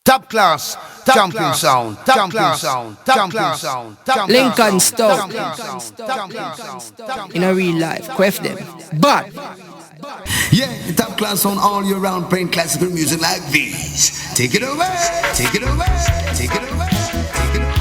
Top class, champion sound, champion sound, champion sound, Lincoln Stone. In a real life, quaff them. But yeah, top class on all year round, playing classical music like this. Take it away, take it away, take it away, take it away.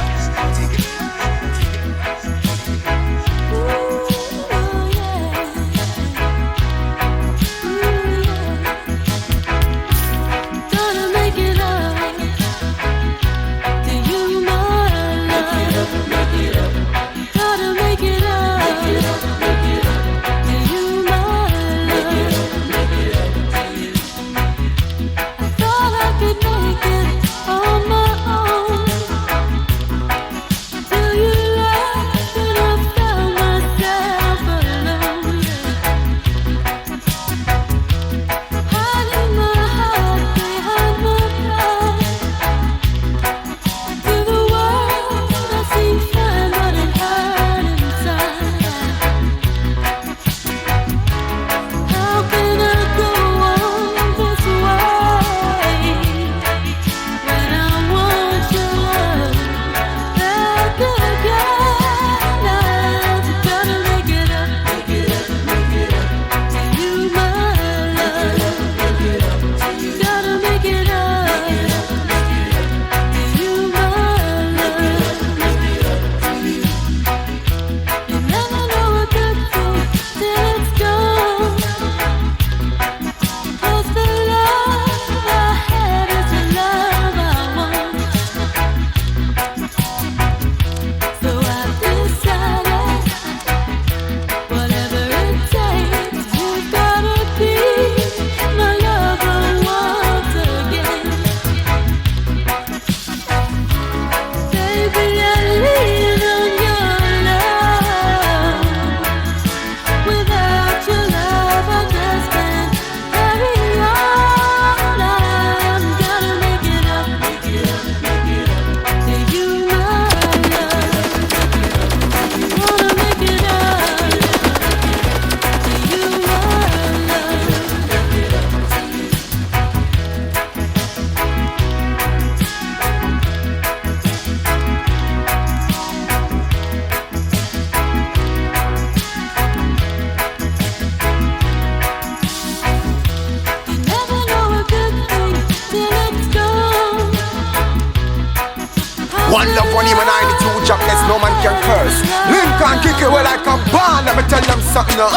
One love, one him and I, the two jobless, no man can curse. Lincoln kick it well like a ball, let me tell them something now.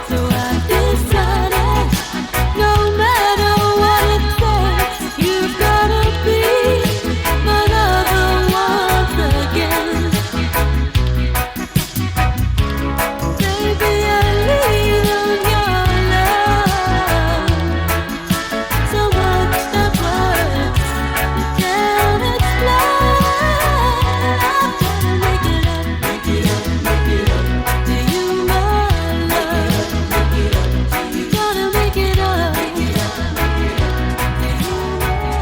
So I decided, no matter what it takes, you've gotta be my lover once again. Baby, I lean on your love, so much that words can't explain. I've gotta make it up, to you, my love. Gotta make it up, to you, my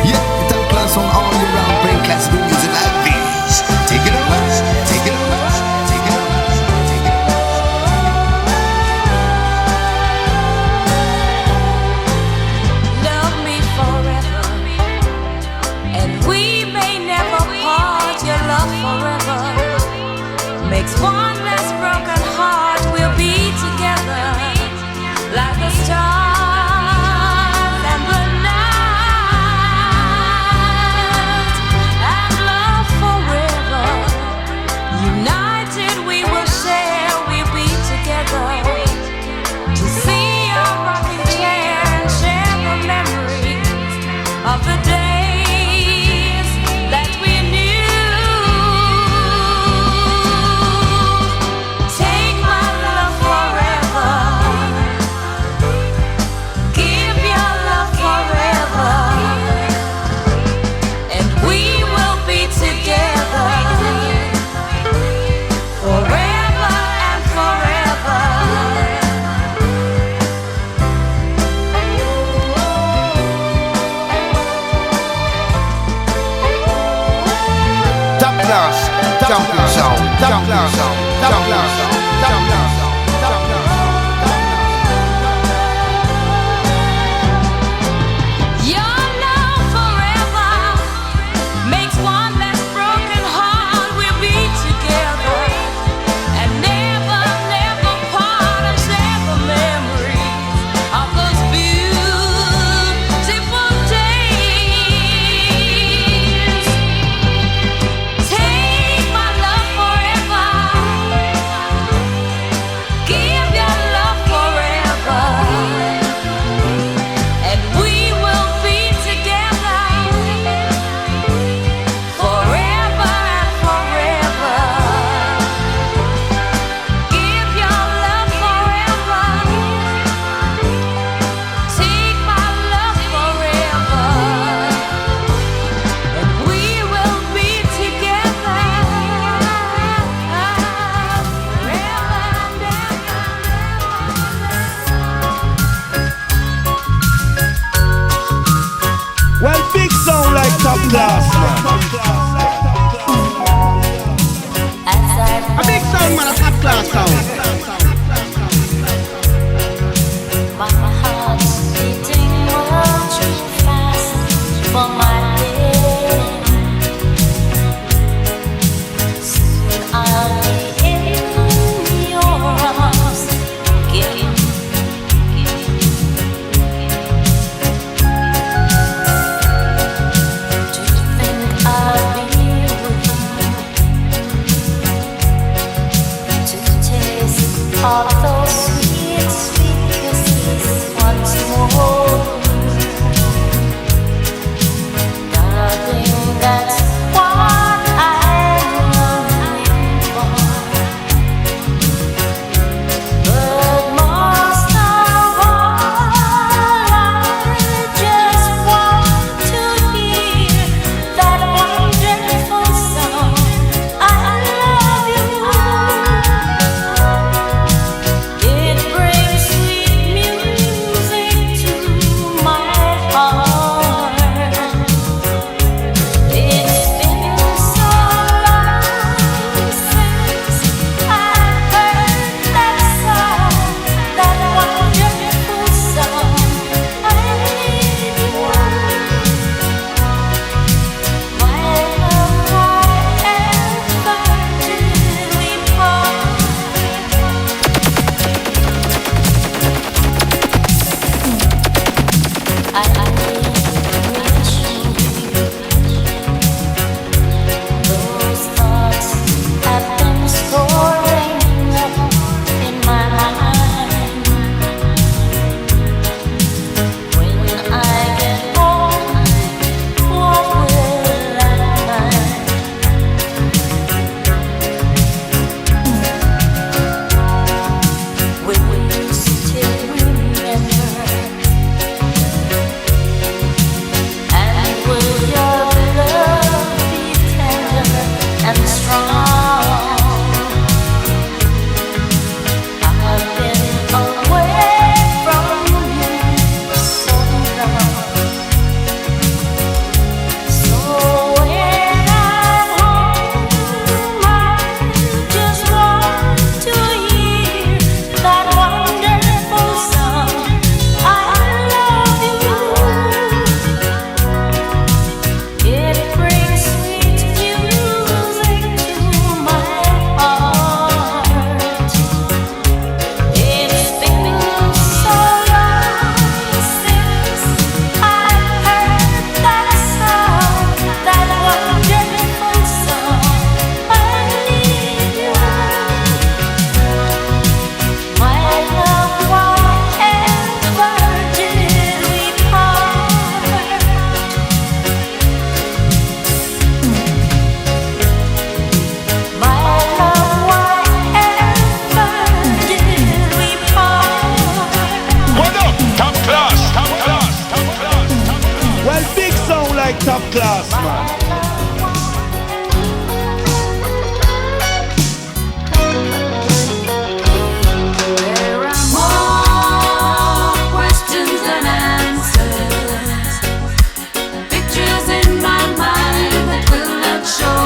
Yeah, top class on all year round, playing classical music like this. Take it away, take it away, take it away, take it away. love me forever, and we may never part. Your love forever makes one less broken heart. We'll be together like the stars and the night, and love forever. United we will share. We'll be together to see our rocking chair and share the memories of the days that we knew. Champion sound, champion sound, champion sound, champion sound. Your love forever makes one less broken heart. We'll be together and never, never part and share the memories of those beautiful days. Take my love forever. Give your love forever. And we will be together forever and forever. Give your love forever. Take my love forever. And we will be together forever and Well, big sound like top class, man. A big sound, man, a top class sound. My heart's beating much too fast for my day. Soon I'll be in your arms again. Do you think I'll be with you to taste all those sweet, sweet kisses once more? Darling, that's what I'm longing for. But most of all, I just want to hear that wonderful song. I love you. It brings sweet music to my heart. It's been so long since I heard that song, that wonderful song. I need you, my love. Why ever did we part? I miss you. Those thoughts have been storing up in my mind. When I get home, what will I find? Will you still remember? And will your love be tender and strong? I've been away from you so long. So when I'm home, I just want to hear that wonderful song. I love you. It brings sweet music to my heart. It's been so long since I heard that song, that wonderful song. I need you, my love. Why ever did we part? My love, why ever did we part? What up? Top class, top class, top class, top class. Well, big sound like top class, man. There are more questions than answers, pictures in my mind that will not show.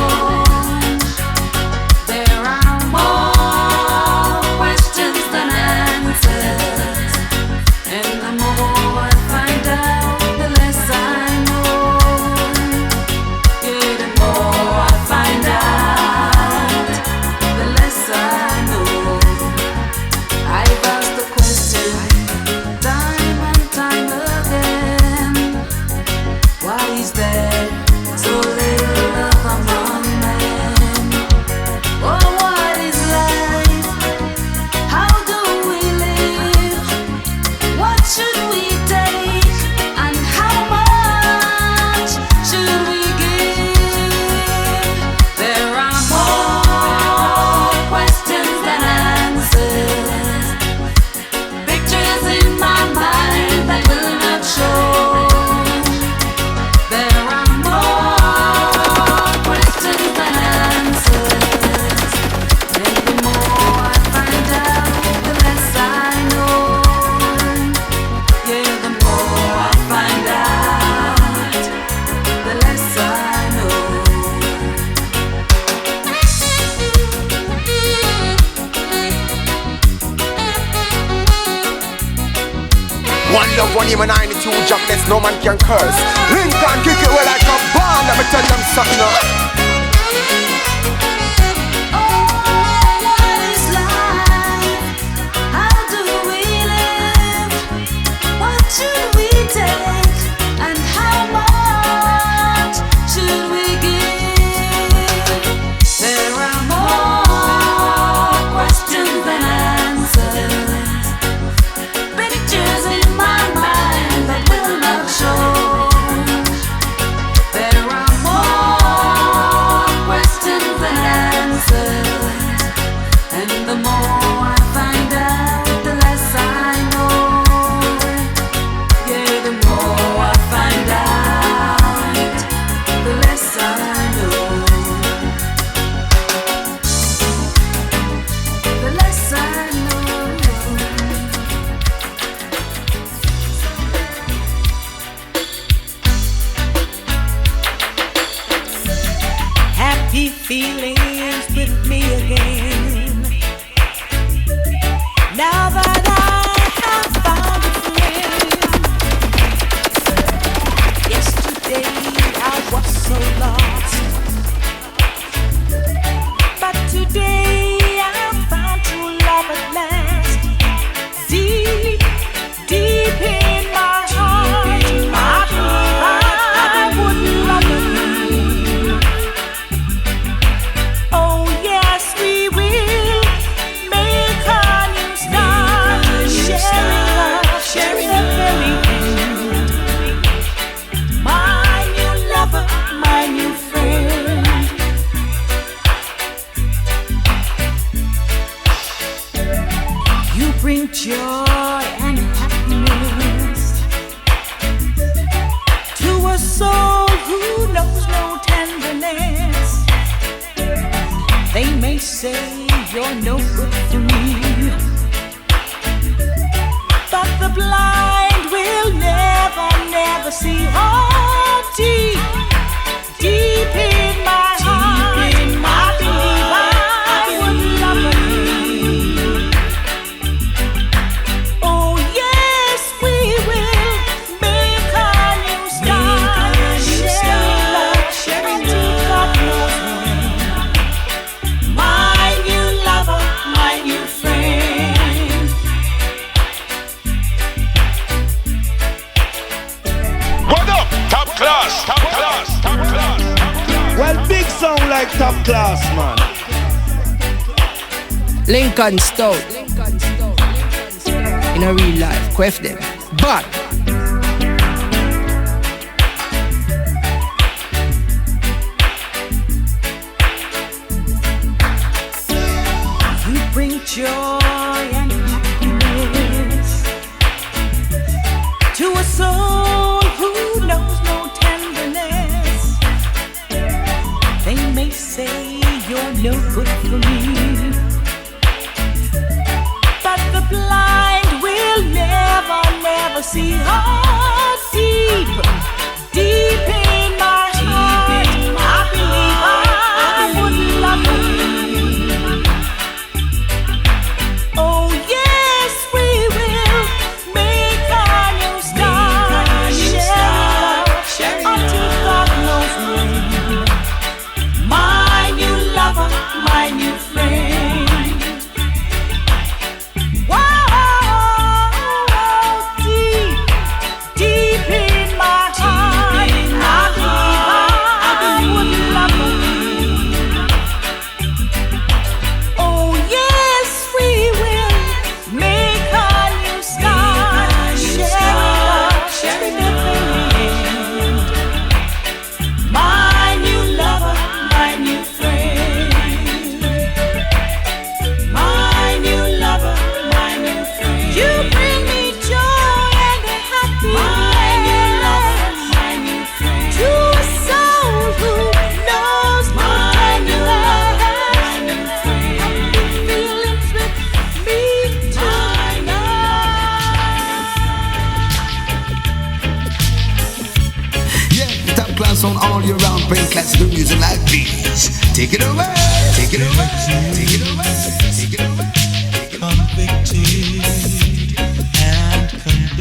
One love, one aim and I need two jobless, no man can curse. Lincoln kick it well like a band. Let me tell them something now. Feelings with me again. Now that I have found a friend. Yesterday I was so lost, but today I found true love at last. Deep, deep in my heart, I would love you. Bring joy and happiness to a soul who knows no tenderness. They may say you're no good for me, but the blind will never, never see how deep, deep in my heart, I believe I would love you. Well, big sound like top class, man. Lincoln Stout. In a real life, quaff them. But you bring joy and happiness to a soul who knows no tenderness. They may say you're no good for me, but the blind will never, never see how deep, deep in my heart, I believe I would love you. Oh yes, we will make a new start, sharing love until God knows when. My new lover, my new friend. On all year round, playing classical music like these. Take it away, take it away, take it away, take it away. Convicted and condemned.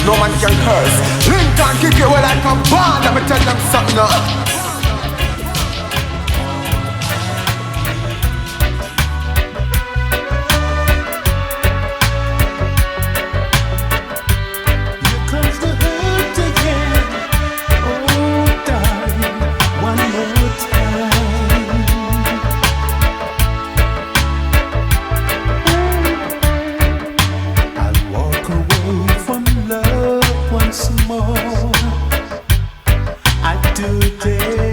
no man can curse. Lincoln kick you well like a ball. Let me tell them something now. Today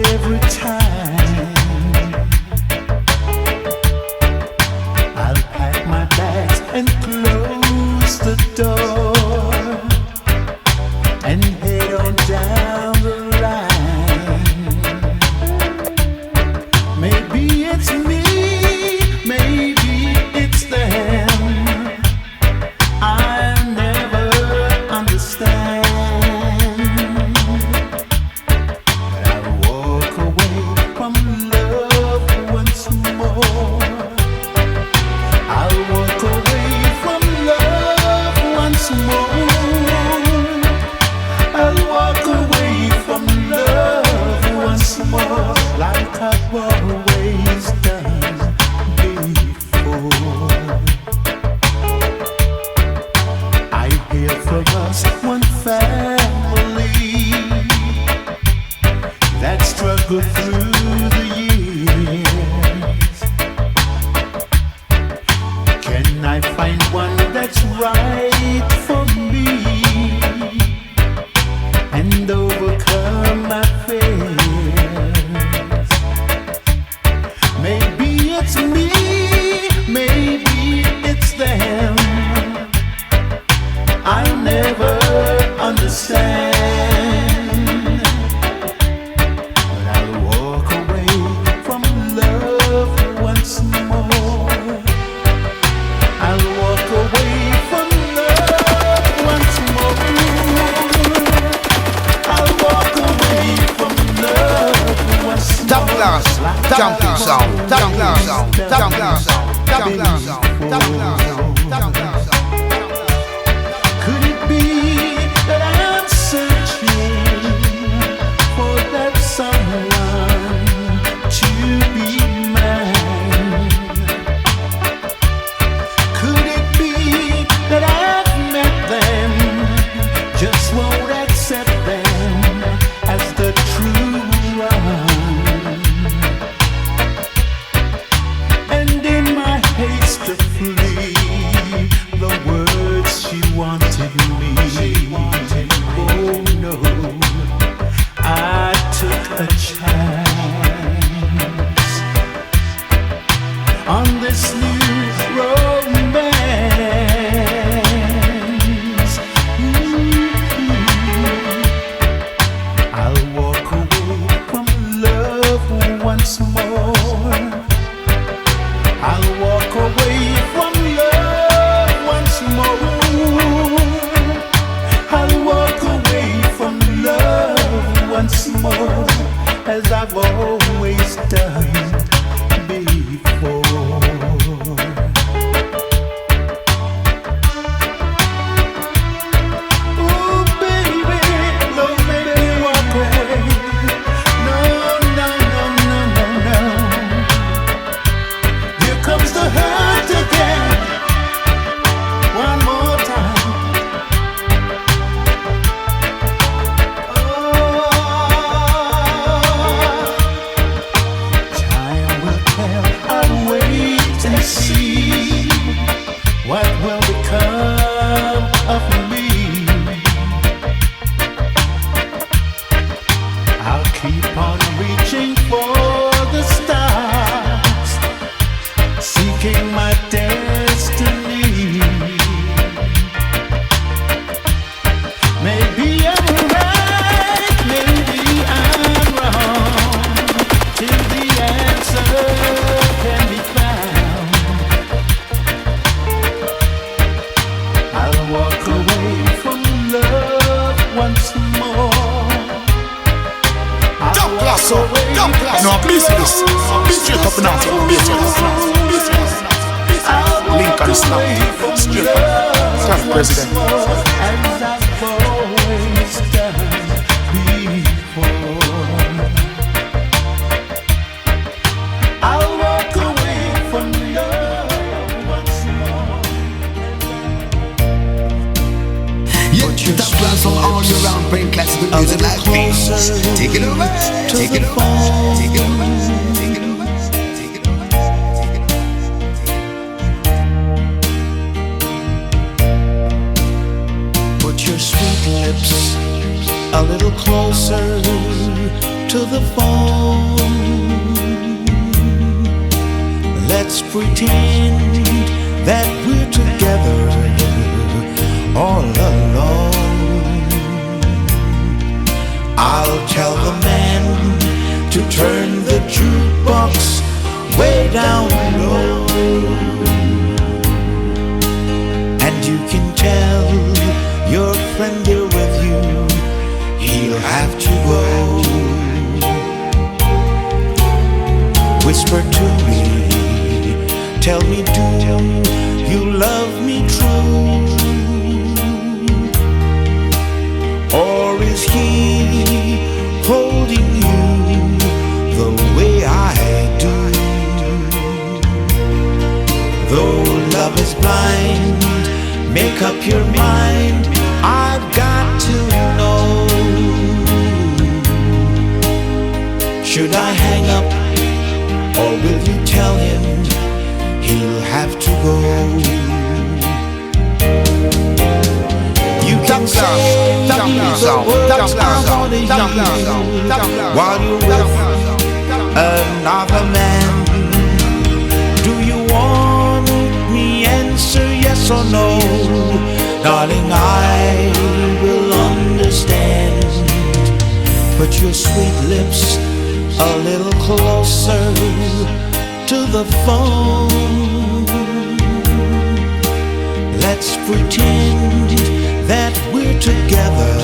Could it be that I'm searching for that someone to be mine? Could it be that I've met them, just won't accept them as the true one? And in my haste to flee, the words she wanted me. Oh no, I took a chance on this new romance. I'll walk away from love once more. I'll walk away from love once more. I'll walk away from love once more, as I've always done before. Ooh, baby, don't make me walk away. No, no, no, no, no, no. Here comes the hurt again, one more time. Time will tell, I'll wait and see what will become of me. I'll keep on reaching for the stars, seeking my destiny. Maybe I'm right, maybe I'm wrong, till the answer can be found. I'll walk away from love once more. I'll walk away from No, please this. Straight up and out. Lincoln Snap. Straight up. Snap President. as I've always done before. I'll walk away from love once more. Yeah, top class on all year round, playing classical music like this. Take it away, take it away, take it away, take it away, take it away, take it away. Put your sweet lips a little closer to the phone. Let's pretend that we're together all alone. I'll tell the man to turn the jukebox way down low, and you can tell your friend here with you, he'll have to go. Whisper to me, tell me, do you love me true? Or is he holding you the way I do? Though love is blind, make up your mind, I've got to know. Should I hang up, or will you tell him he'll have to go? You can say the words I wanna hear while you're with another man. Do you want me answer yes or no? Darling, I will understand. Put your sweet lips a little closer to the phone. Let's pretend that we're together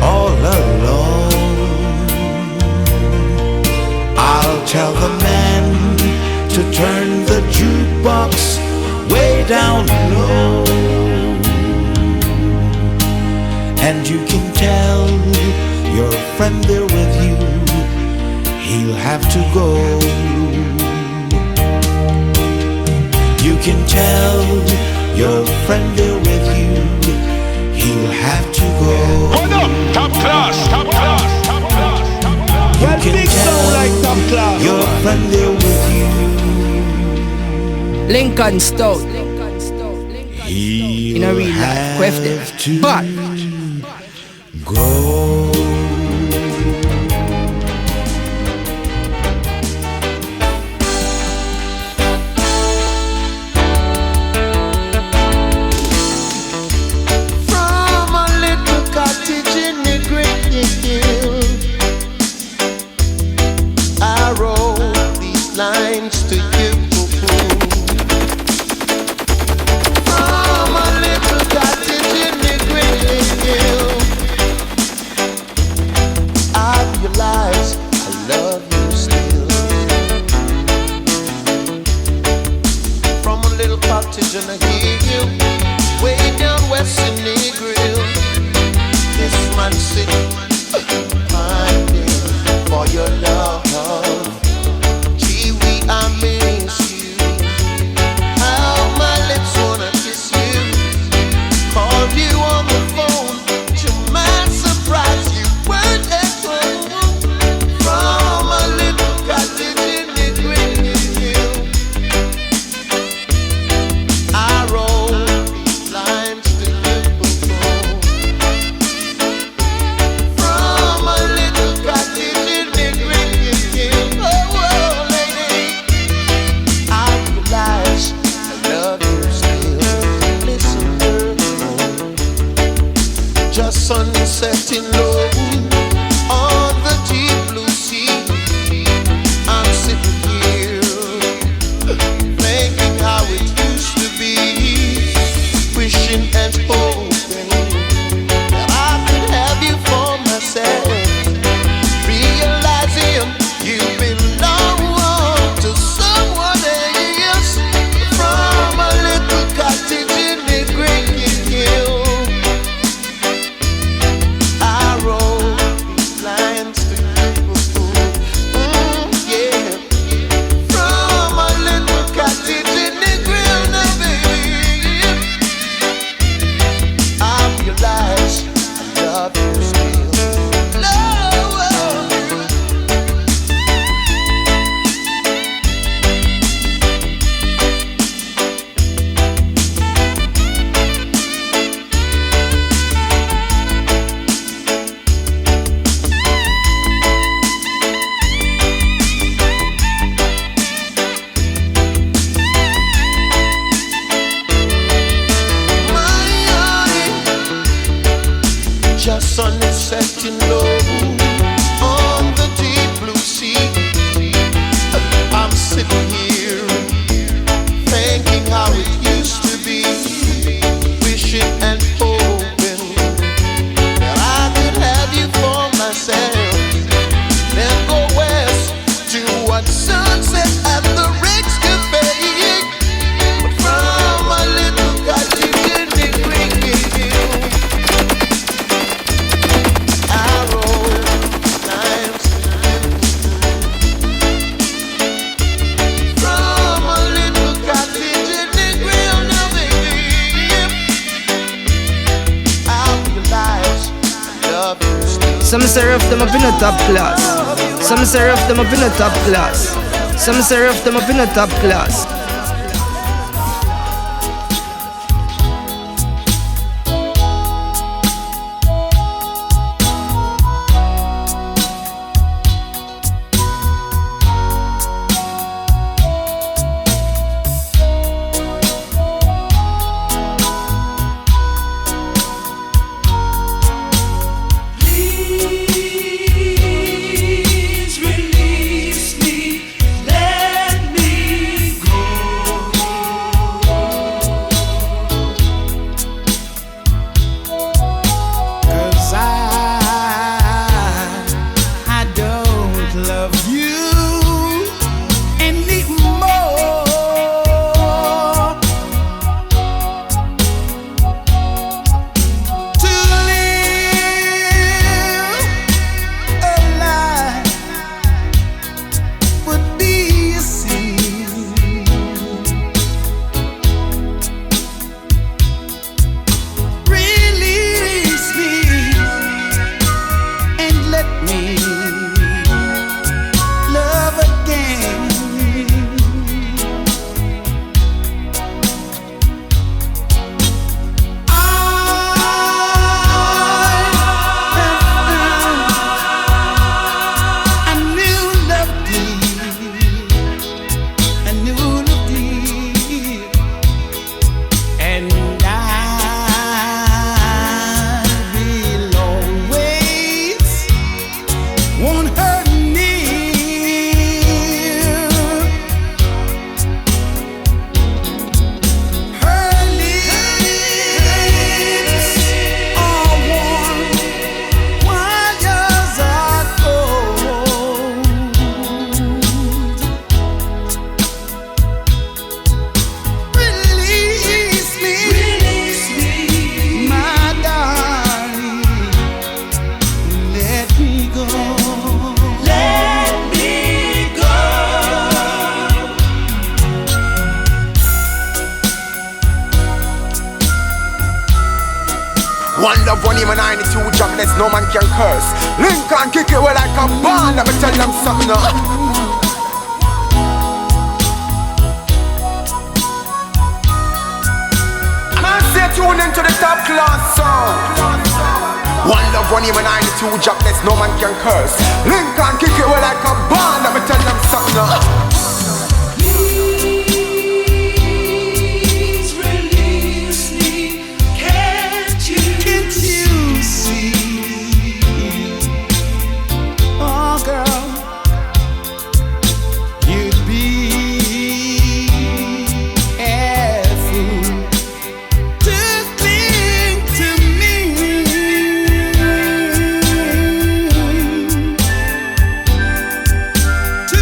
all alone. I'll tell the man to turn the juice rocks way down low, and you can tell your friend there with you, he'll have to go. You can tell your friend there with you, he'll have to go. What up? Top class, top class, top class, top class. You can tell your friend there with you, Lincoln Stout. he'll In a real life, quaff them. have to But go. From a little cottage in the great hill, I wrote these lines to you. From a little cottage in the great hill, I realize I love you still. From a little cottage in a hill, way down west in Negril, this man sitting, pining for your love. Gee, I miss you. How my lips wanna kiss you. Called you on the phone, to my surprise you weren't at home. From a little cottage in the great hill, I wrote these lines to you. From a little cottage in the great hill, oh, oh, lady, I realize I love you still. Listen, girl, just sunsetting low on the deep blue sea. I'm sitting here thinking how it used to be, wishing and hoping that I could have you for myself, realizing you belong to someone else. From a little cottage in the great hill, I wrote these lines to you. Yeah. From a little cottage in the grill, now baby, I realize I love you still. Love. Just sun is setting low on the deep blue sea. I'm sitting here thinking how it used to be, wishing and hoping that I could have you for myself. Then go west to what sunset at the Rick's Cafe. But from a little cottage in the great hill, I wrote lines to you. From a little cottage in the grill, now baby, I realize I love you still. some serve them up in a top class. Some serve them up in a top class. Some serve them up in a top class. Please release me, let me go. One love, one aim and I need two jobless, no man can curse. Lincoln kick it well like a ball, let me tell them something now. Tune into the top class song. One love, one aim and I need two jobless, no man can curse. Lincoln kick it well like a ball, let me tell them something now. Please release me, can't you see? Oh girl, you'd be a fool to cling to me. To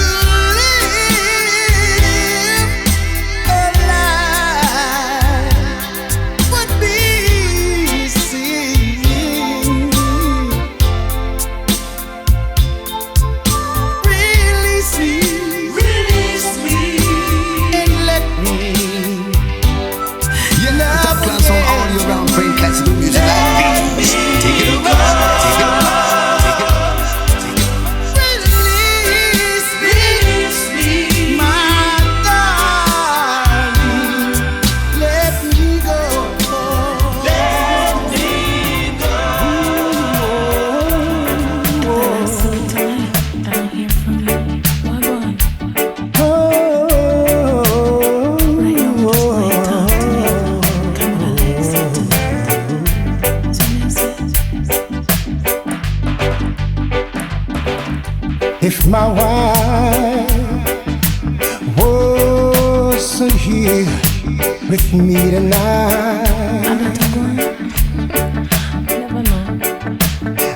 If my wife wasn't here with me tonight,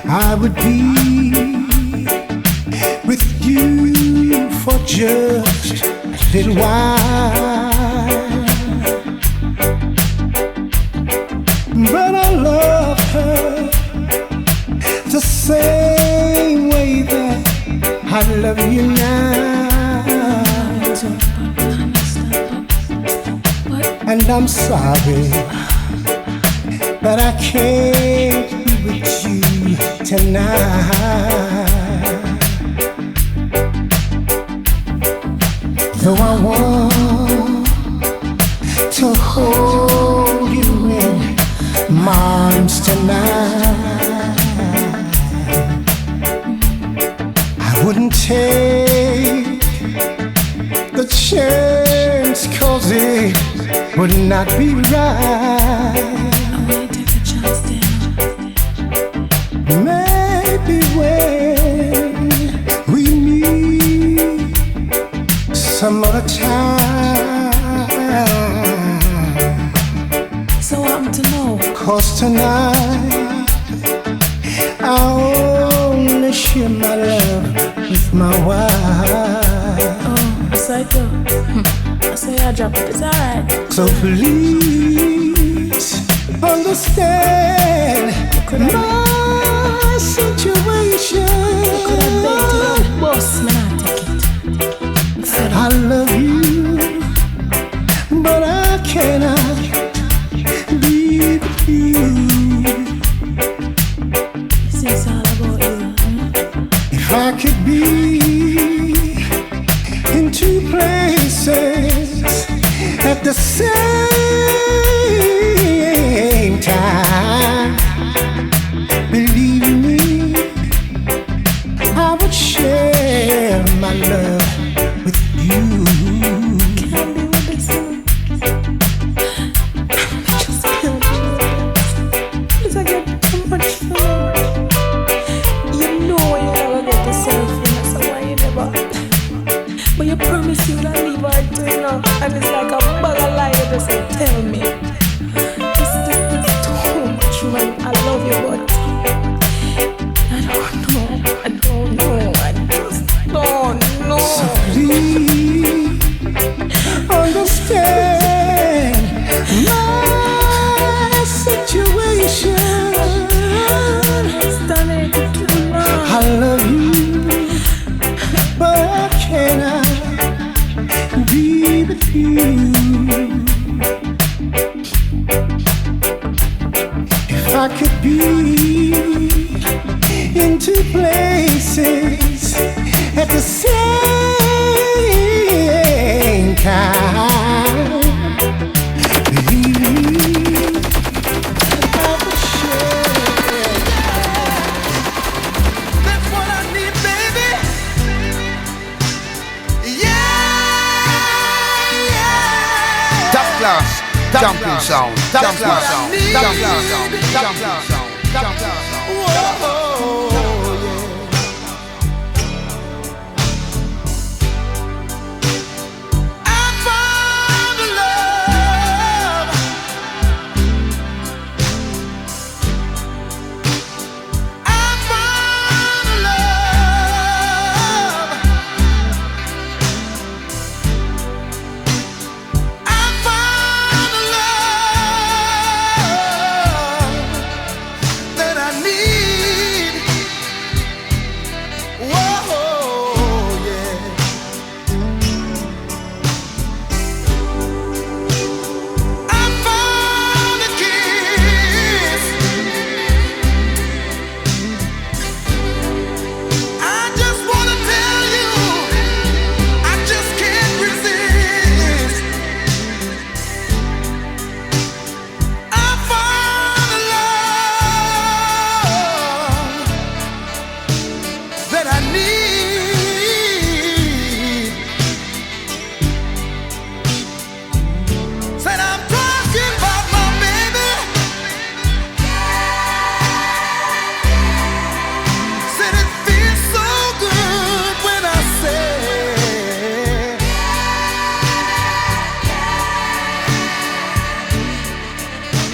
I would be with you for just a little while. But I love her the same way that I love you now. And I'm sorry that I can't be with you tonight. Though I want to hold you in my arms tonight, I wouldn't take the chance, 'cause it would not be right. Maybe when we meet some other time. So I'm to know, 'Cause tonight I only share my love with my wife. oh, so I do. So I drop it, it's alright. So please understand my situation. Could I beg to the boss, man, I take it. I love you, but I cannot be with you. It's all about you. If I could be in two places at the same time, believe me, I would share my love with you. Can't be with this one. I just can't do it. Because I get too much fun. You know you never get the same thing, so why you never? But you promise you don't leave her to, you know. And it's like a bag of lie you just tell me. class, jumping sound, jumping sound, jumping sound, jumping sound, jumping sound. Whoa, yeah. I found a love. I found a love. I found a love that I need. Whoa, yeah. I found a kiss. I just wanna tell you, I just can't resist. I found a love that I need. Said I'm talking about my baby. Said it feels so good when I say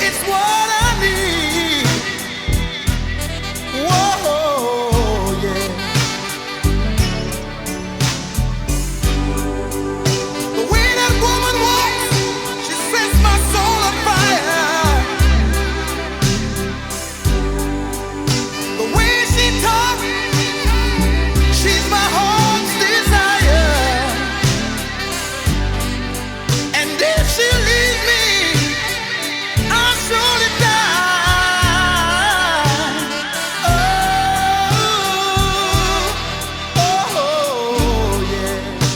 it's what I need. Whoa, yeah. The way that woman walks, she sets my soul on fire. The way she talks, she's my heart's desire. And if she leaves me, I'll surely die. Oh, yeah.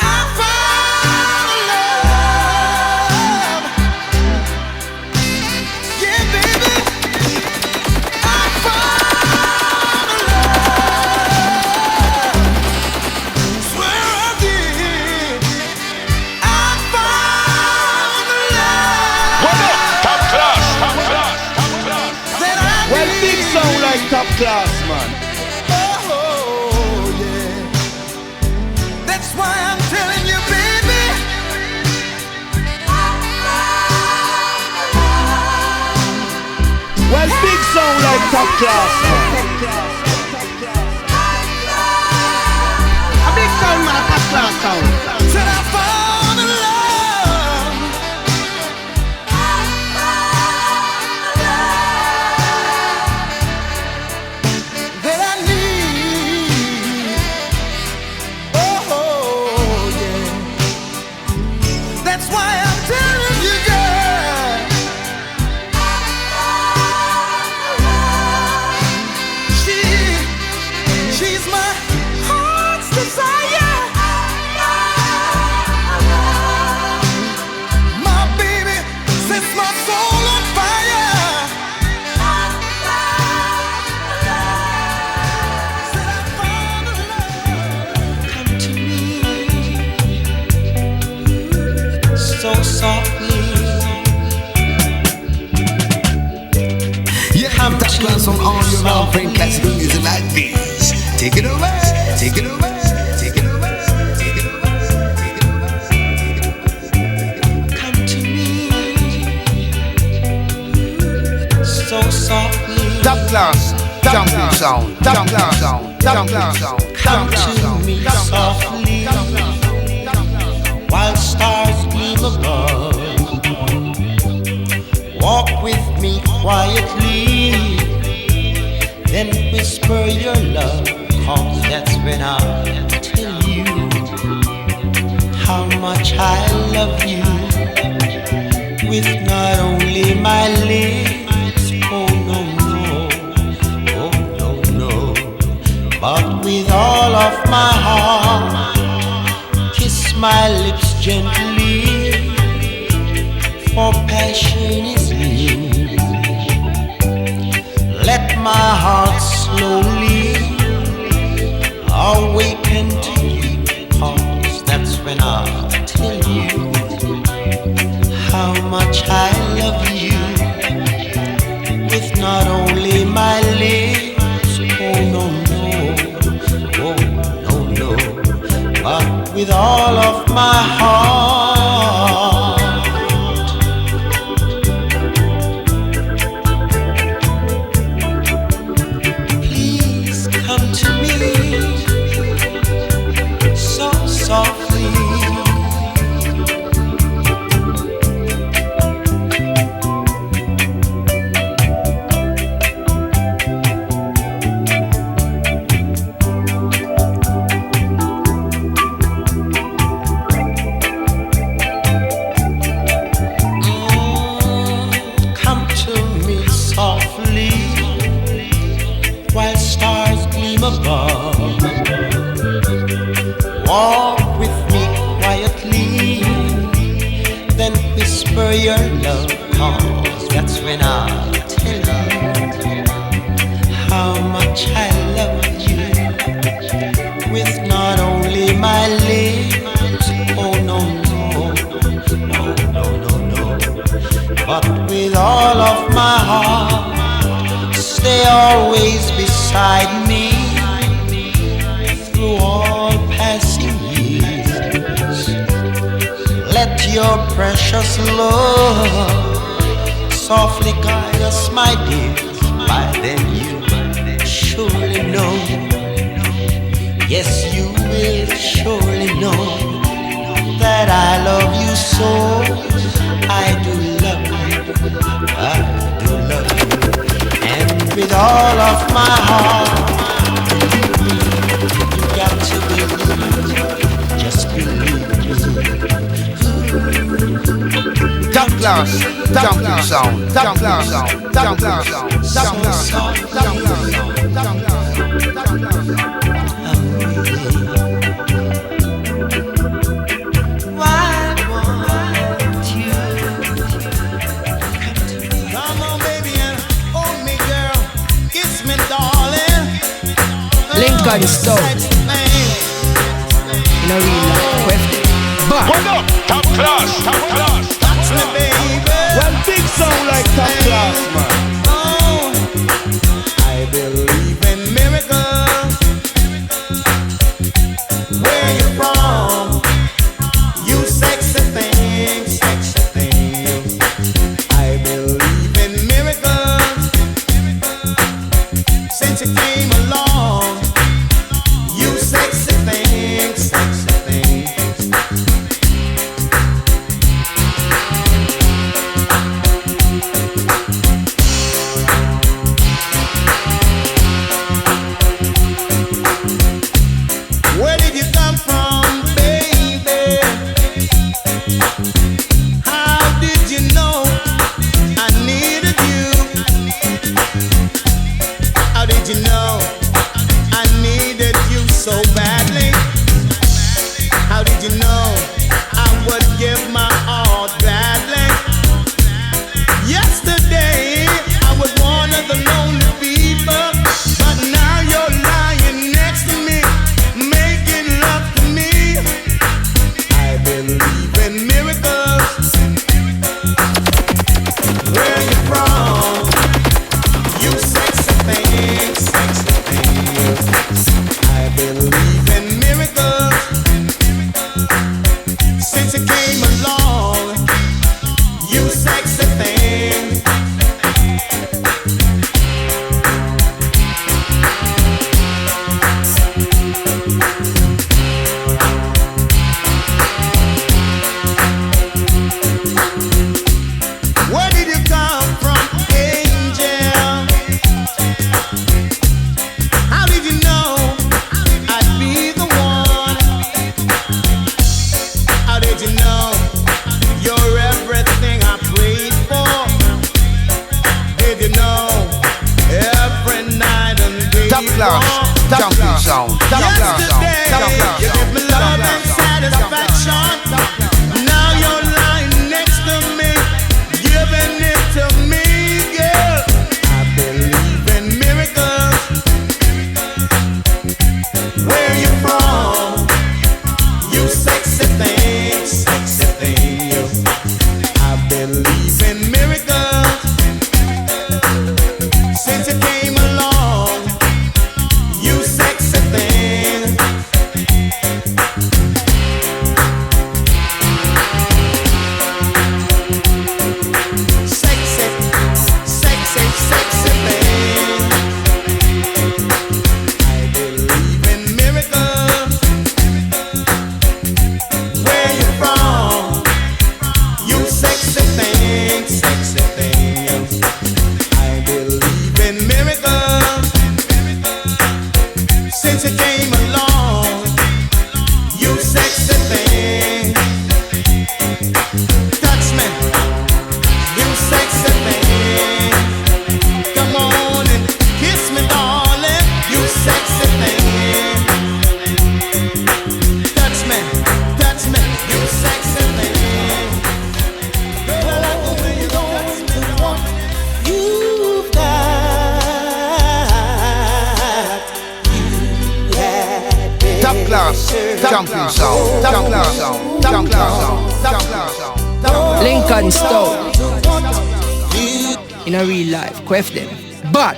I found a love. Yeah, baby. I found a love. Swear I did. I found a love What up? Top class, top class, top class. that I Well, need. big sound like top class, man. Oh, yeah. That's why I'm telling you, baby. Well, big sound like top class, man. A big sound, man, a top class sound. Said I found a love that I need. Oh, yeah. That's why I'm telling you, girl. She's my heart's desire. My baby sets my soul on fire. Said I found a love. Come to me so softly. Yeah, top class on all your round, playing classical music like this. Take it away, take it away, take it away, take it away, take it away, take it away. Come to me so softly. Top class, jumping sound, jumping sound, jumping sound, Come jumping to sound, me softly while stars gleam above. Walk with me quietly, then whisper your love, 'cause that's when I'll tell you how much I love you. With not only my lips, oh no, but with all of my heart. Kiss my lips gently, for passion is new. Let my heart slowly awaken to you. with all of my heart. Please come to me so softly. Come to me softly while stars gleam above. Walk with me quietly, then whisper your love, 'cause that's when I'll tell you how much I love you. With not only my lips, oh no, no, no, no, no, no, but with all of my heart. Stay always beside me through all passing years. Let your precious love softly guide us, my dear. By then you surely know. Yes, you will surely know that I love you so. I do love you. I do love you. And with all of my heart, you got to believe. Just believe me. Top class, jumping sound, top class, jumping sound, jumping sound, Lincoln Stone. In a real life, but What up? Top class, top class. Touch me, baby. Well, big sound like top class, man. Oh, I believe in miracles. Where you from? You sexy thing, sexy thing. I believe in miracles. Since you came along, you sexy thing, sexy thing. Where did you come from, baby? How did you know I needed you? How did you know I needed you so badly? How did you know I would give my all gladly? Yesterday I was one of the lonely people, but now you're lying next to me, making love to me. I believe in miracles. Where you from? You sexy thing, sexy thing. I believe in miracles. Since you came along, you sexy thing. Where did you come from, angel? How did you know I'd be the one? How did you know you're everything I prayed for? Did you know every night and day? top class, jumping sound, top class, Yesterday, top class, you give me love and satisfaction. Now you're lying next to me, giving it to me, girl. I believe in miracles. Where you from? You sexy thing, sexy thing. I believe in miracles. Since you came along, you sexy thing. jumping sound, jumping sound, jumping sound, jumping sound. Lincoln Stone. In a real life, quaff them. But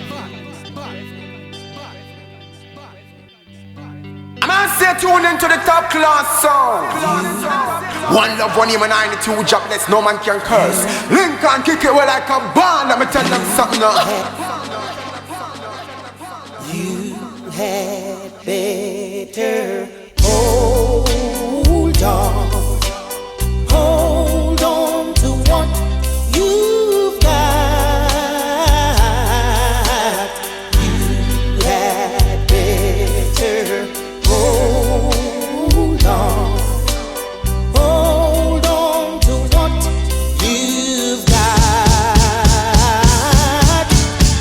Man, stay tuned into the top class sound. One love, one aim, and 92 jobless, no man can curse. Lincoln kick it well like a band. Let me tell them something now. You had better hold on to what you've got. You had better hold on to what you've got.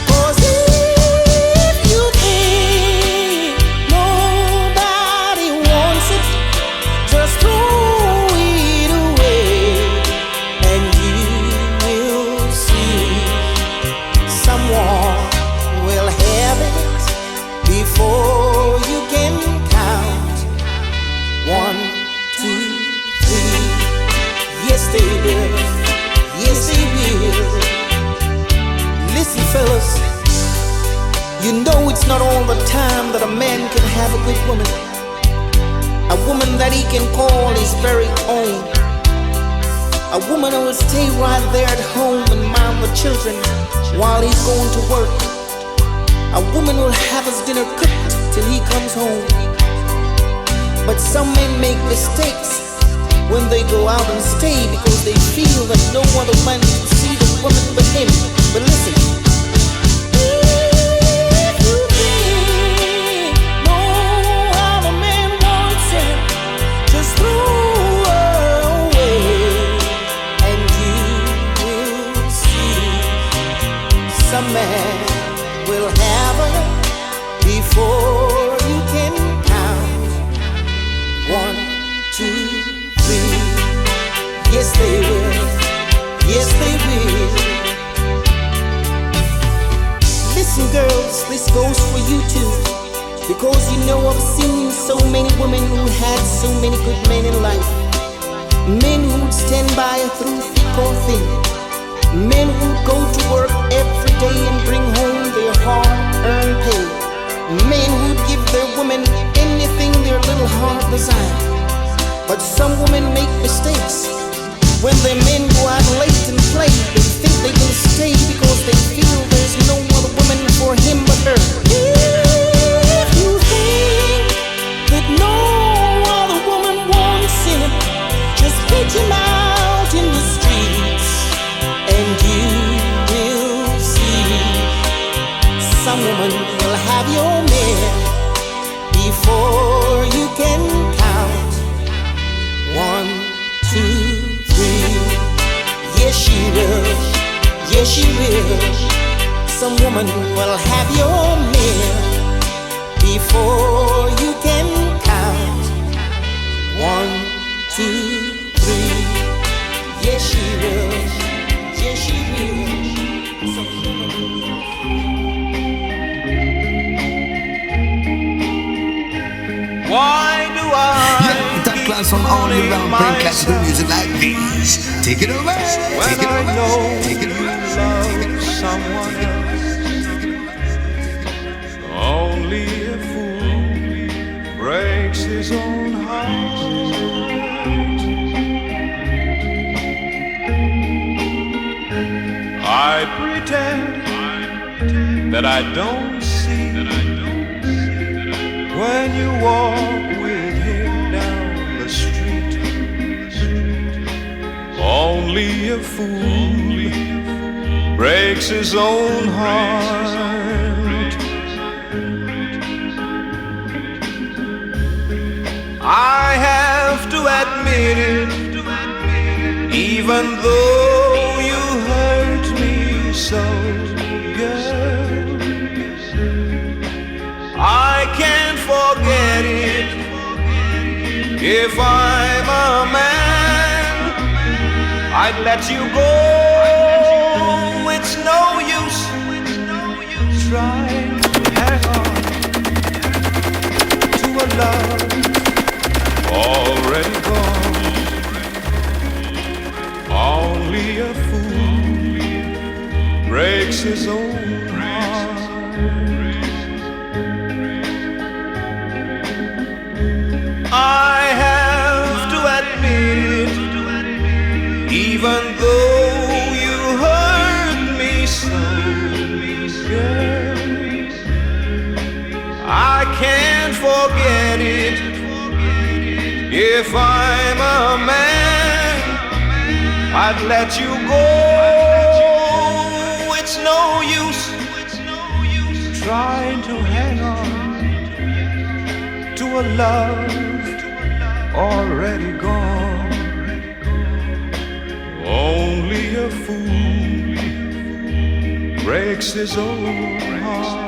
'Cause if you think nobody wants it, just throw it away, and you will see someone will have it before you can count. 1, 2, 3. Yes, they will. Yes, they will. Listen, fellas, you know it's not all the time that a man can have a good woman. A woman that he can call his very own. A woman who will stay right there at home and mind the children while he's going to work. A woman will have his dinner cooked till he comes home. But some men make mistakes when they go out and stay because they feel that no other man can see the woman but him. But listen, if you think no other man wants it, just throw her away, and you will see some man will have her before you can count. 1, 2, 3. Yes, they will. Yes, they will. Listen, girls, this goes for you too. Because you know I've seen so many women who had so many good men in life. Men who'd stand by through thick or thin. Men who'd go to work every day and bring home their hard-earned pay. Men who'd give their women anything their little heart desired. But some women make mistakes. When their men go out late and play, they think they can stay because they feel there's no other woman for him but her. If you think that no other woman wants him, just pitch him out in the streets, and you will see some woman will have your man before you can count. 1, 2, 3. Yes, she will. Yes, she will. Some woman will have your man before you can count. 1, 2, 3. Yes, she will. Yes, she will. Some woman will. Why do I Top class on all year round, playing classical music like these. Take it away. Take it away. Take it away. love someone else? Only a fool breaks his own heart. I pretend that I don't see when you walk with him down the street. Only a fool breaks his own heart. I have to admit it, even though you hurt me so, girl. I can't forget it. If I'm a man, I'd let you go. It's no use trying to hang on to a love If I'm a man, I'd let you go. It's no use trying to hang on to a love already gone. Only a fool breaks his own heart.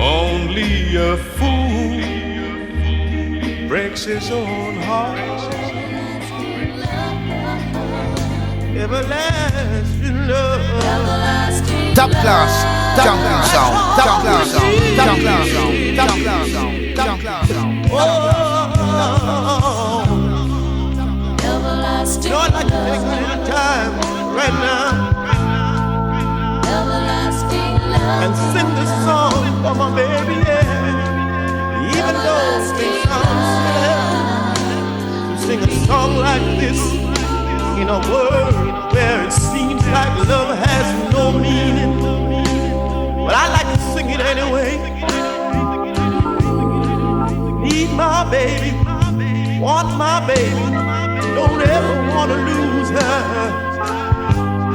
Only a fool breaks his own heart. Everlasting love. Top class, jumping sound, top class sound, top class sound, top class sound, top class sound. You know, I'd like to take a little time right now and sing this song for my baby, yeah. Even though it sounds sad to sing a song like this in a world where it seems like love has no meaning, but I like to sing it anyway. Need my baby, want my baby, don't ever wanna lose her.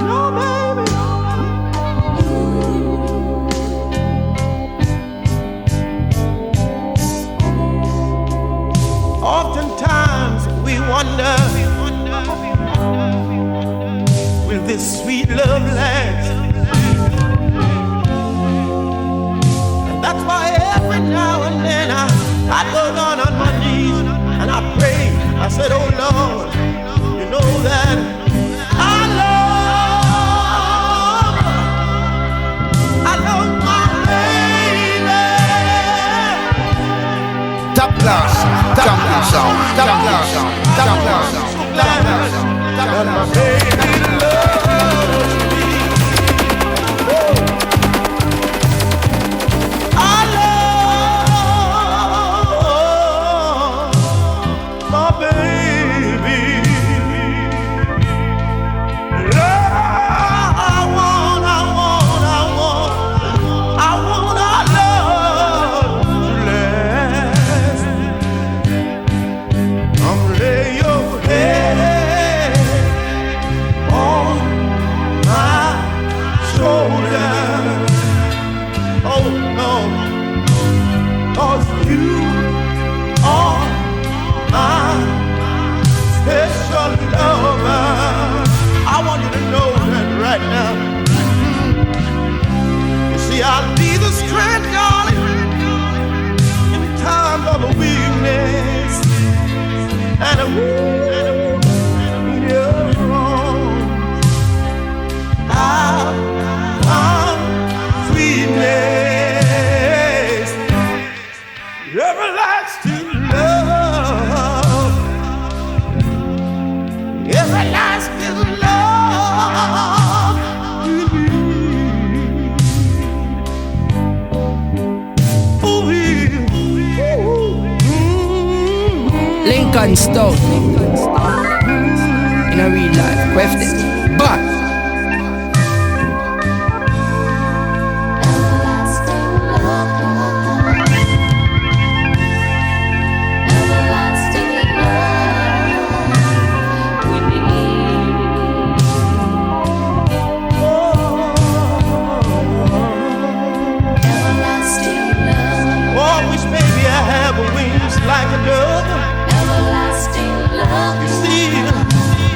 No, baby. Oftentimes we wonder, will this sweet love last? And that's why every now and then I go down on my knees and I pray. I said, oh Lord, you know that I love my baby. Top class, jumping sound, top class sound, top class sound, top class sound, top class sound. Baby loves me. I love my baby. Love, I want our love to last. I'm lay your head on my shoulder. Oh no, 'cause you are my special lover. I want you to know that right now. You see, I'll be the strength, darling, in times of weakness and a you're wrong. I'll sweetness, everlasting love, everlasting love. Lincoln Stone. In a real life, queft it. But like a dove. Everlasting love. You see,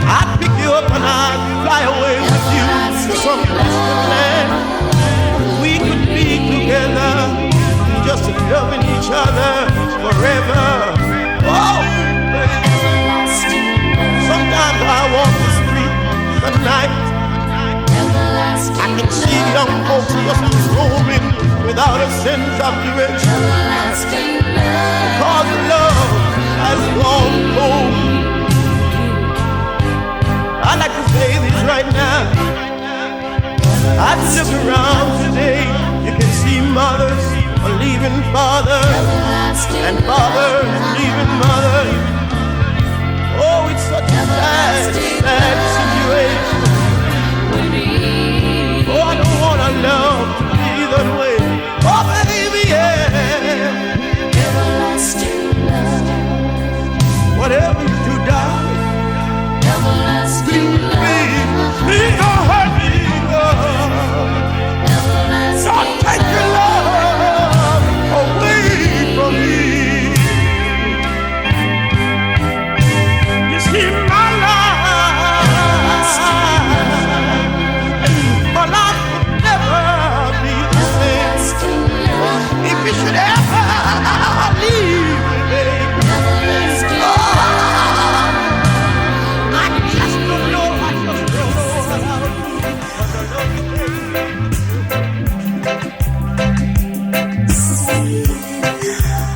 I'd pick you up and I'd fly away with you to some distant land. We could be together, just loving each other forever. Oh, sometimes I walk the street at night. I can see young folks just roaming without a sense of direction. Because love has gone home. I like to say this right now. I look around today, you can see mothers leaving fathers, and fathers leaving mothers. Oh, it's such a sad, sad situation. Oh, I don't want to love to be that way. Oh, baby, we should ever leave. I just don't know.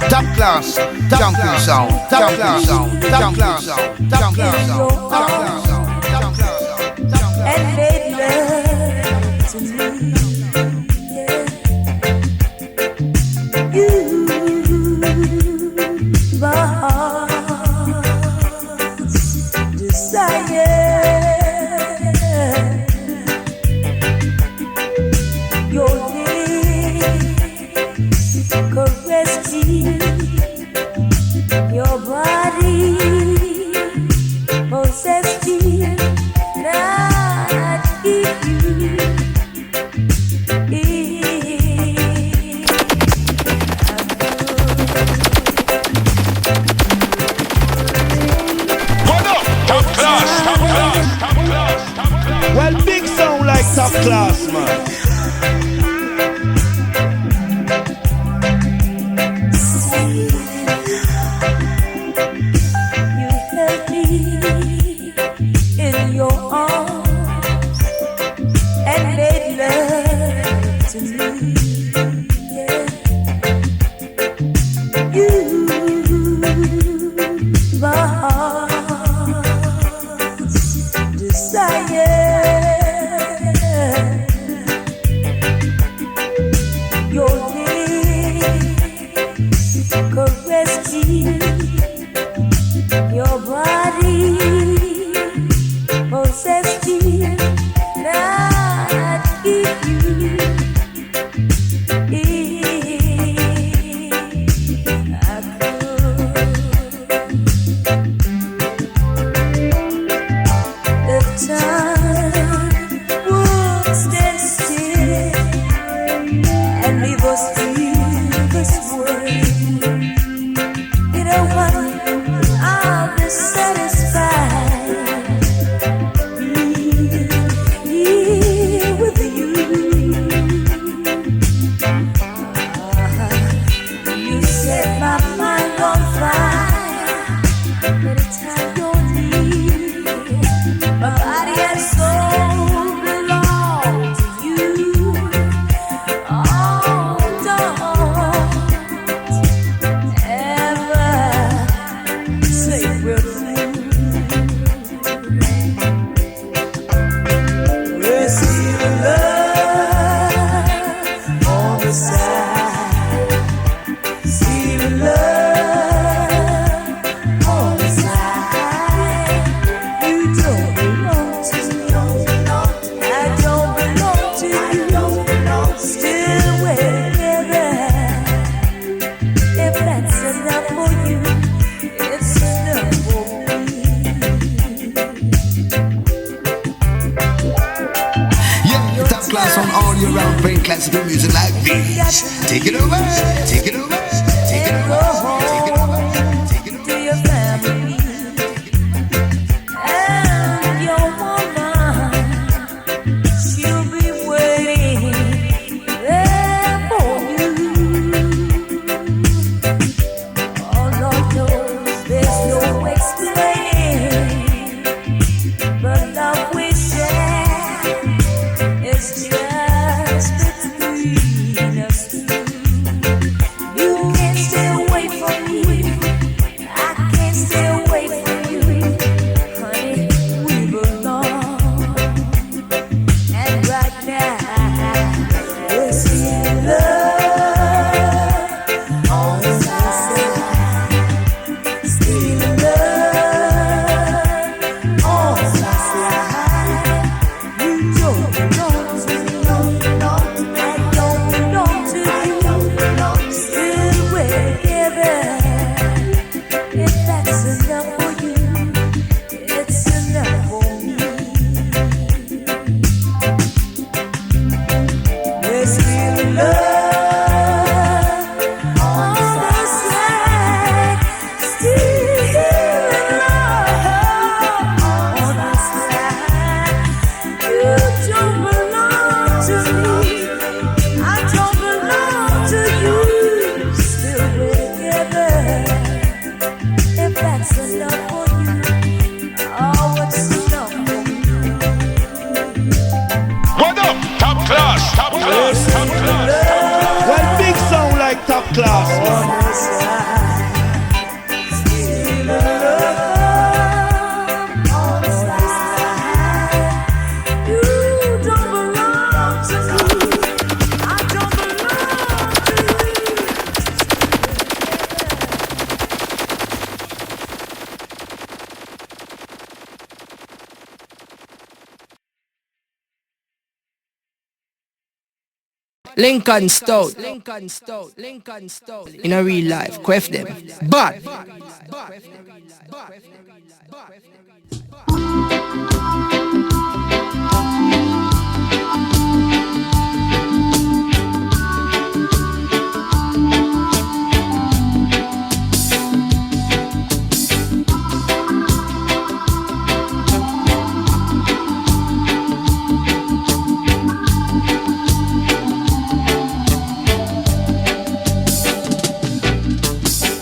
Top class, jungle sound, top class, jungle sound, top class, top class, top class, and made love to me. Yeah. You, my heart's desire. Your lips caress me. Your body possessed me, not if you. What up? Top class, top class, top class, top class. Well, big sound like top class, man. You held me in your arms and made love to me. Yeah. You, my heart's desire. Your lips caress me. Your body possessed me, not if you. I could. If time would stand still and leave us feel this way, you know what? I'll be satisfied here with you. You set my mind on fire anytime you're near. My body and soul belong to you. Oh, don't ever say we're through. We'll see the love on the side. See the love on the side. You don't belong to me. I don't belong to you. Still wherever. If that's enough for you, it's enough for me. Yeah, top class on all year round, playing classical music like this. Take it away, take it away, take it Go away, take it away, take it home away. to your family and your woman. She'll be waiting there for you. Oh Lord knows there's no explaining, but love we share is just between us two. class, man. Lincoln Stout. In a real life, quaff them. But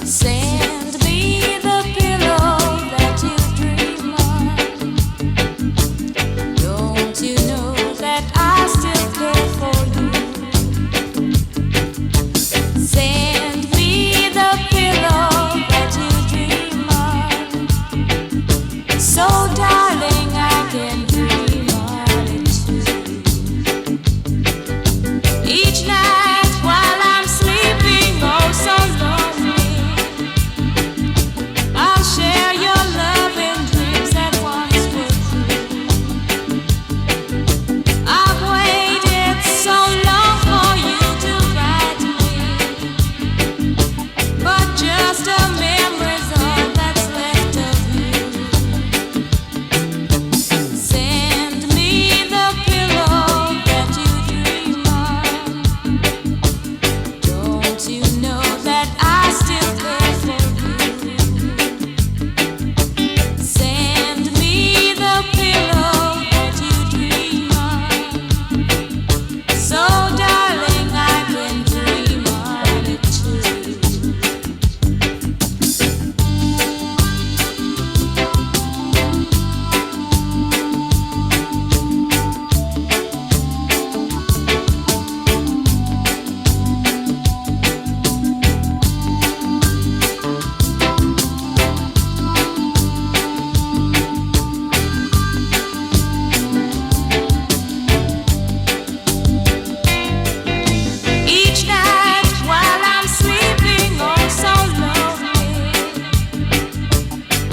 Send me the pillow that you dream of. Don't you know that I still care for you? Send me the pillow that you dream of. So darling, I can dream on it too. Each night while I'm sleeping, oh so lonely, I'll share your love and dreams that once were true. I've waited so long for you to write me, but just a memory's all that's left of you. Send me the pillow that you dream of. Don't you know that I still care for you? Send me the pillow that you dream of. So darling, I can dream on it too. Each night while I'm sleeping, oh so lonely,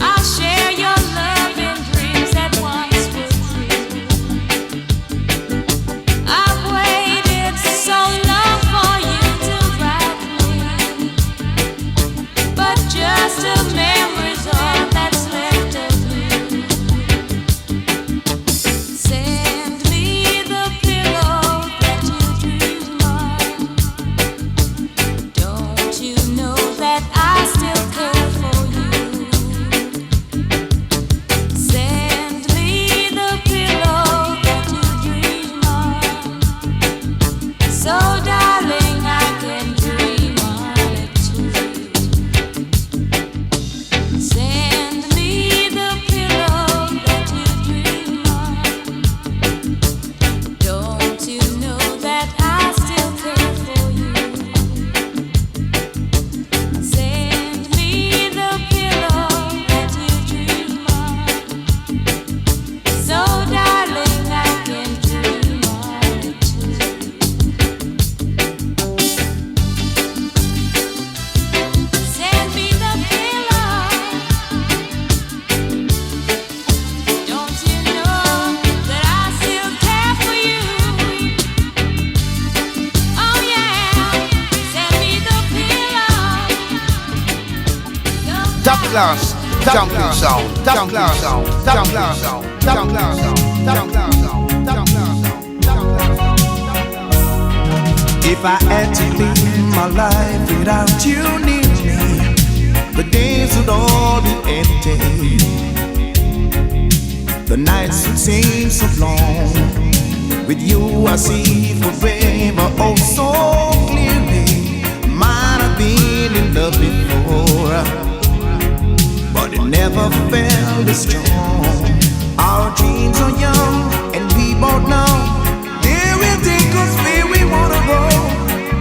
I'll share your love and dreams that once were true. I've waited so long for you to write me, but just a memory's all that's left of you. Send me the pillow that you dream of. Don't you know that I still care for you? Send me the pillow that you dream of. So darling, I can dream on it too. Send me the pillow that you dream of. Don't you know that I still care for you? Send me the pillow that you dream of. So darling, I can dream on it too. Send me the pillow. Don't you know that I still care for you? Oh yeah, send me the pillow. Top class, champion sound, top class sound, top class sound, top class sound, top class sound, top class sound, top class sound. If I had to live my life without you near me, the days would all be empty. The nights would seem so long. With you I see forever, oh so clearly. Might have been in love before, but it never felt as strong. Our dreams are young, and we both know they will take us where we wanna go.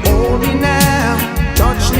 Hold me now, touch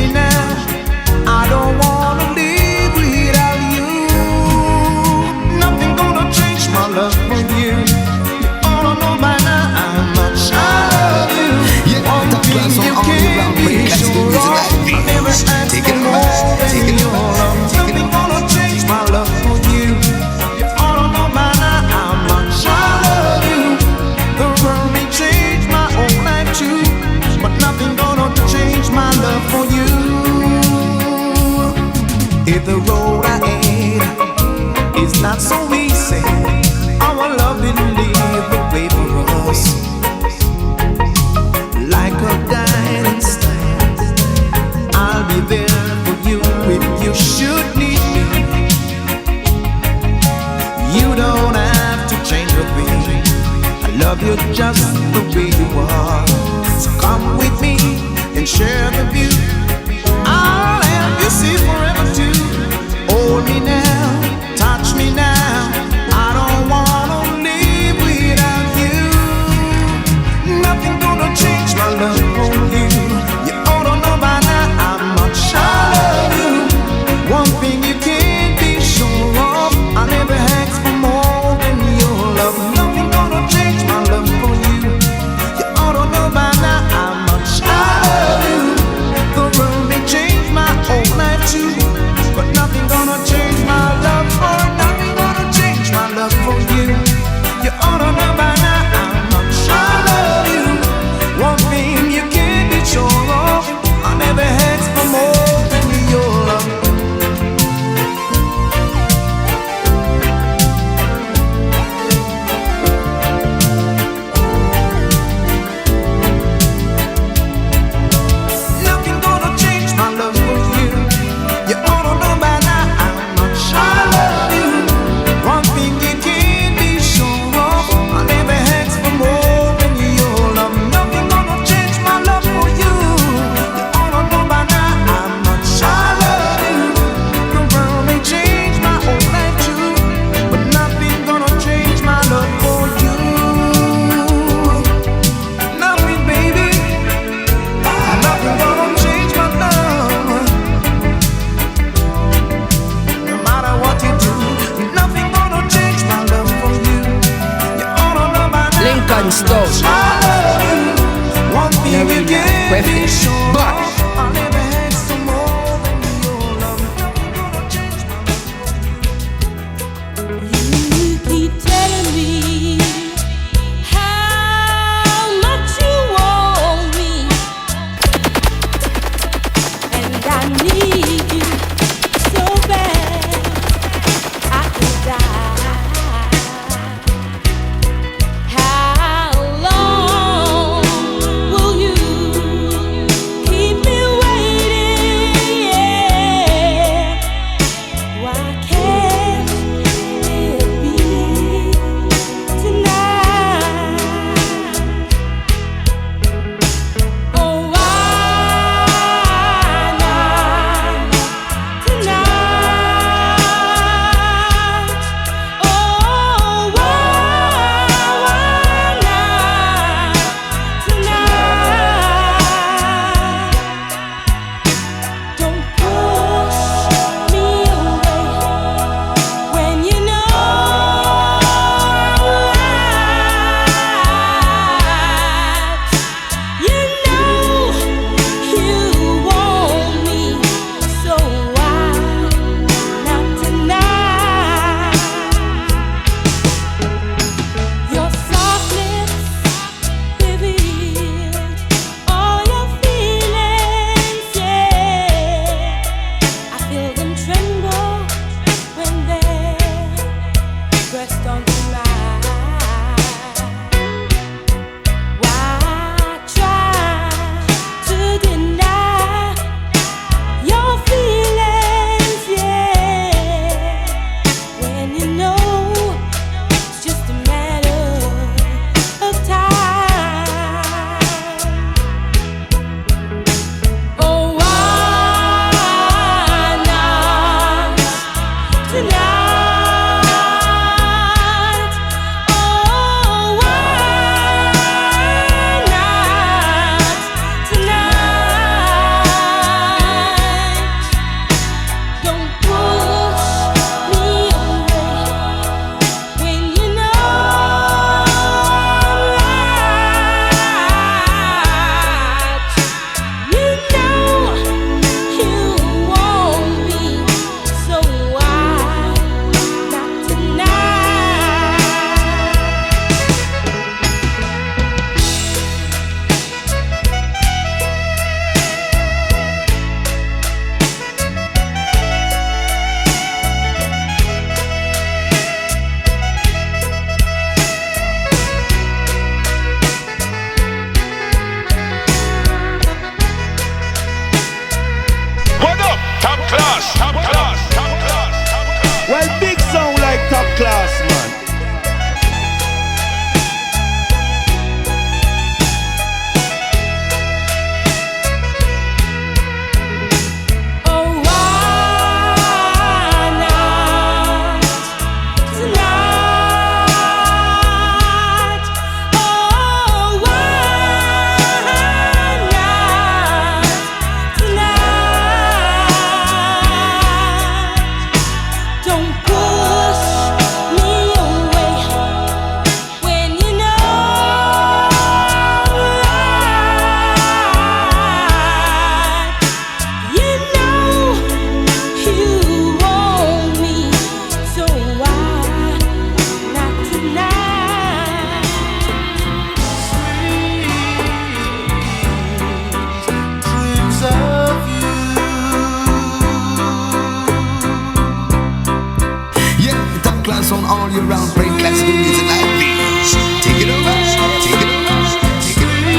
you around playing classical music like this. Take it away, take it away, take it away.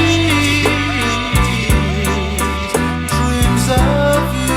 Dreams of you.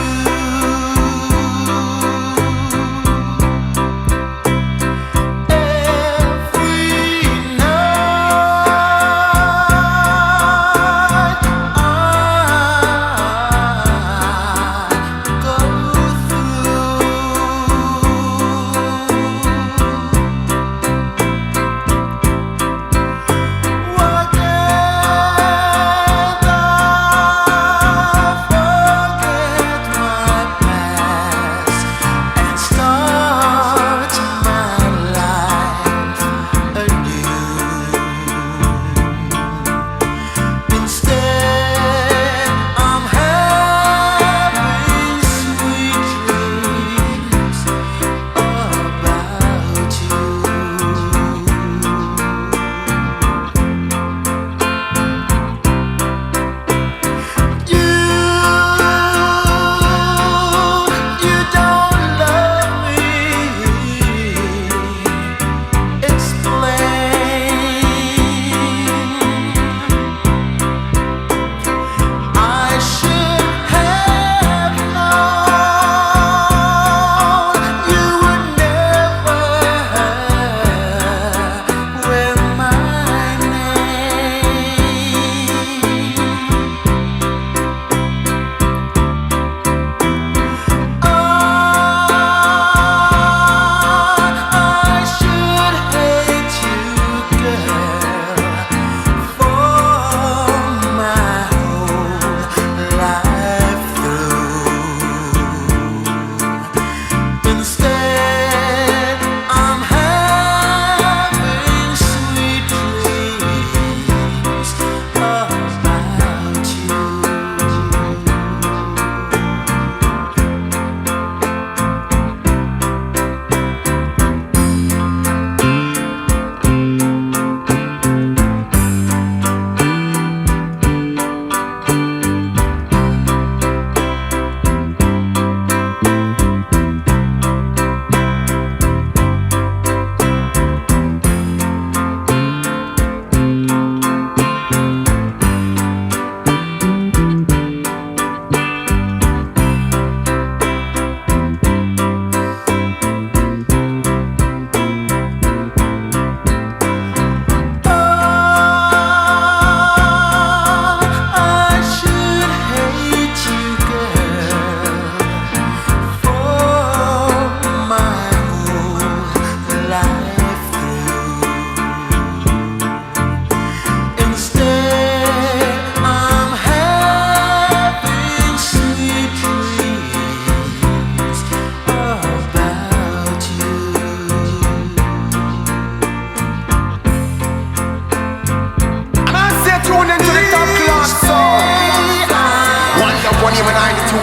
Every night I go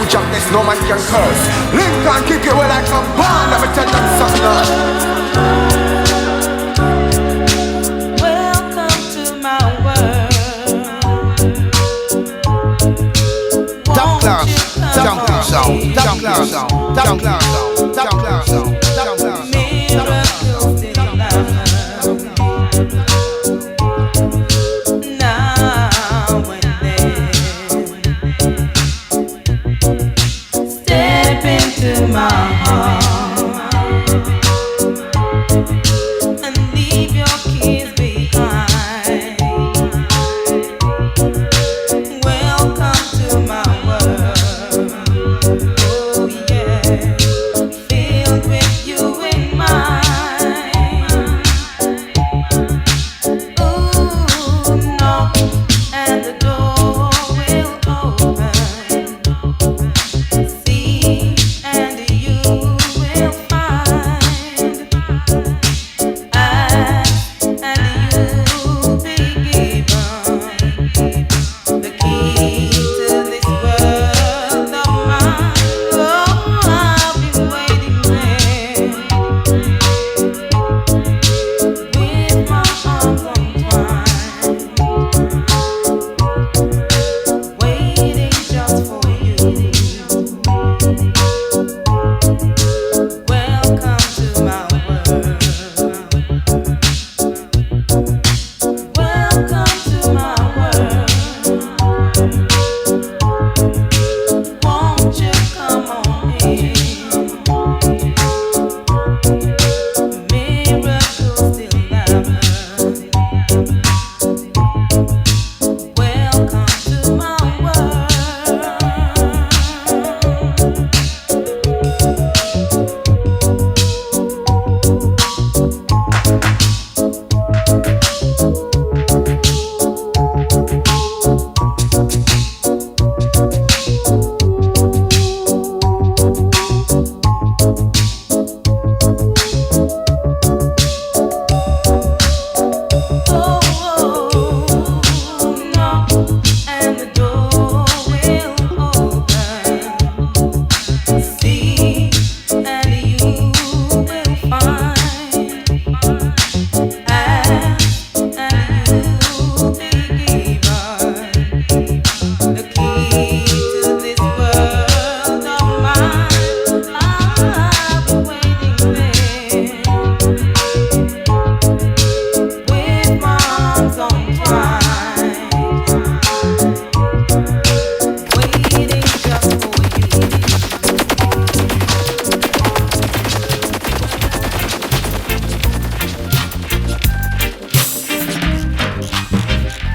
no man can curse. Lincoln kick it well like some band. Let me tell them something now. Welcome to my world. Top class, top class sound, top class sound, top class sound, top class sound, top class sound. Miracles in life. Now and then, step into my heart and leave your keys behind. Welcome to my world. Oh yeah, filled with you in mind. Ooh, knock and the door will open. See and you will find. Ask and you'll be given the key to this world of mine. Oh, I'll be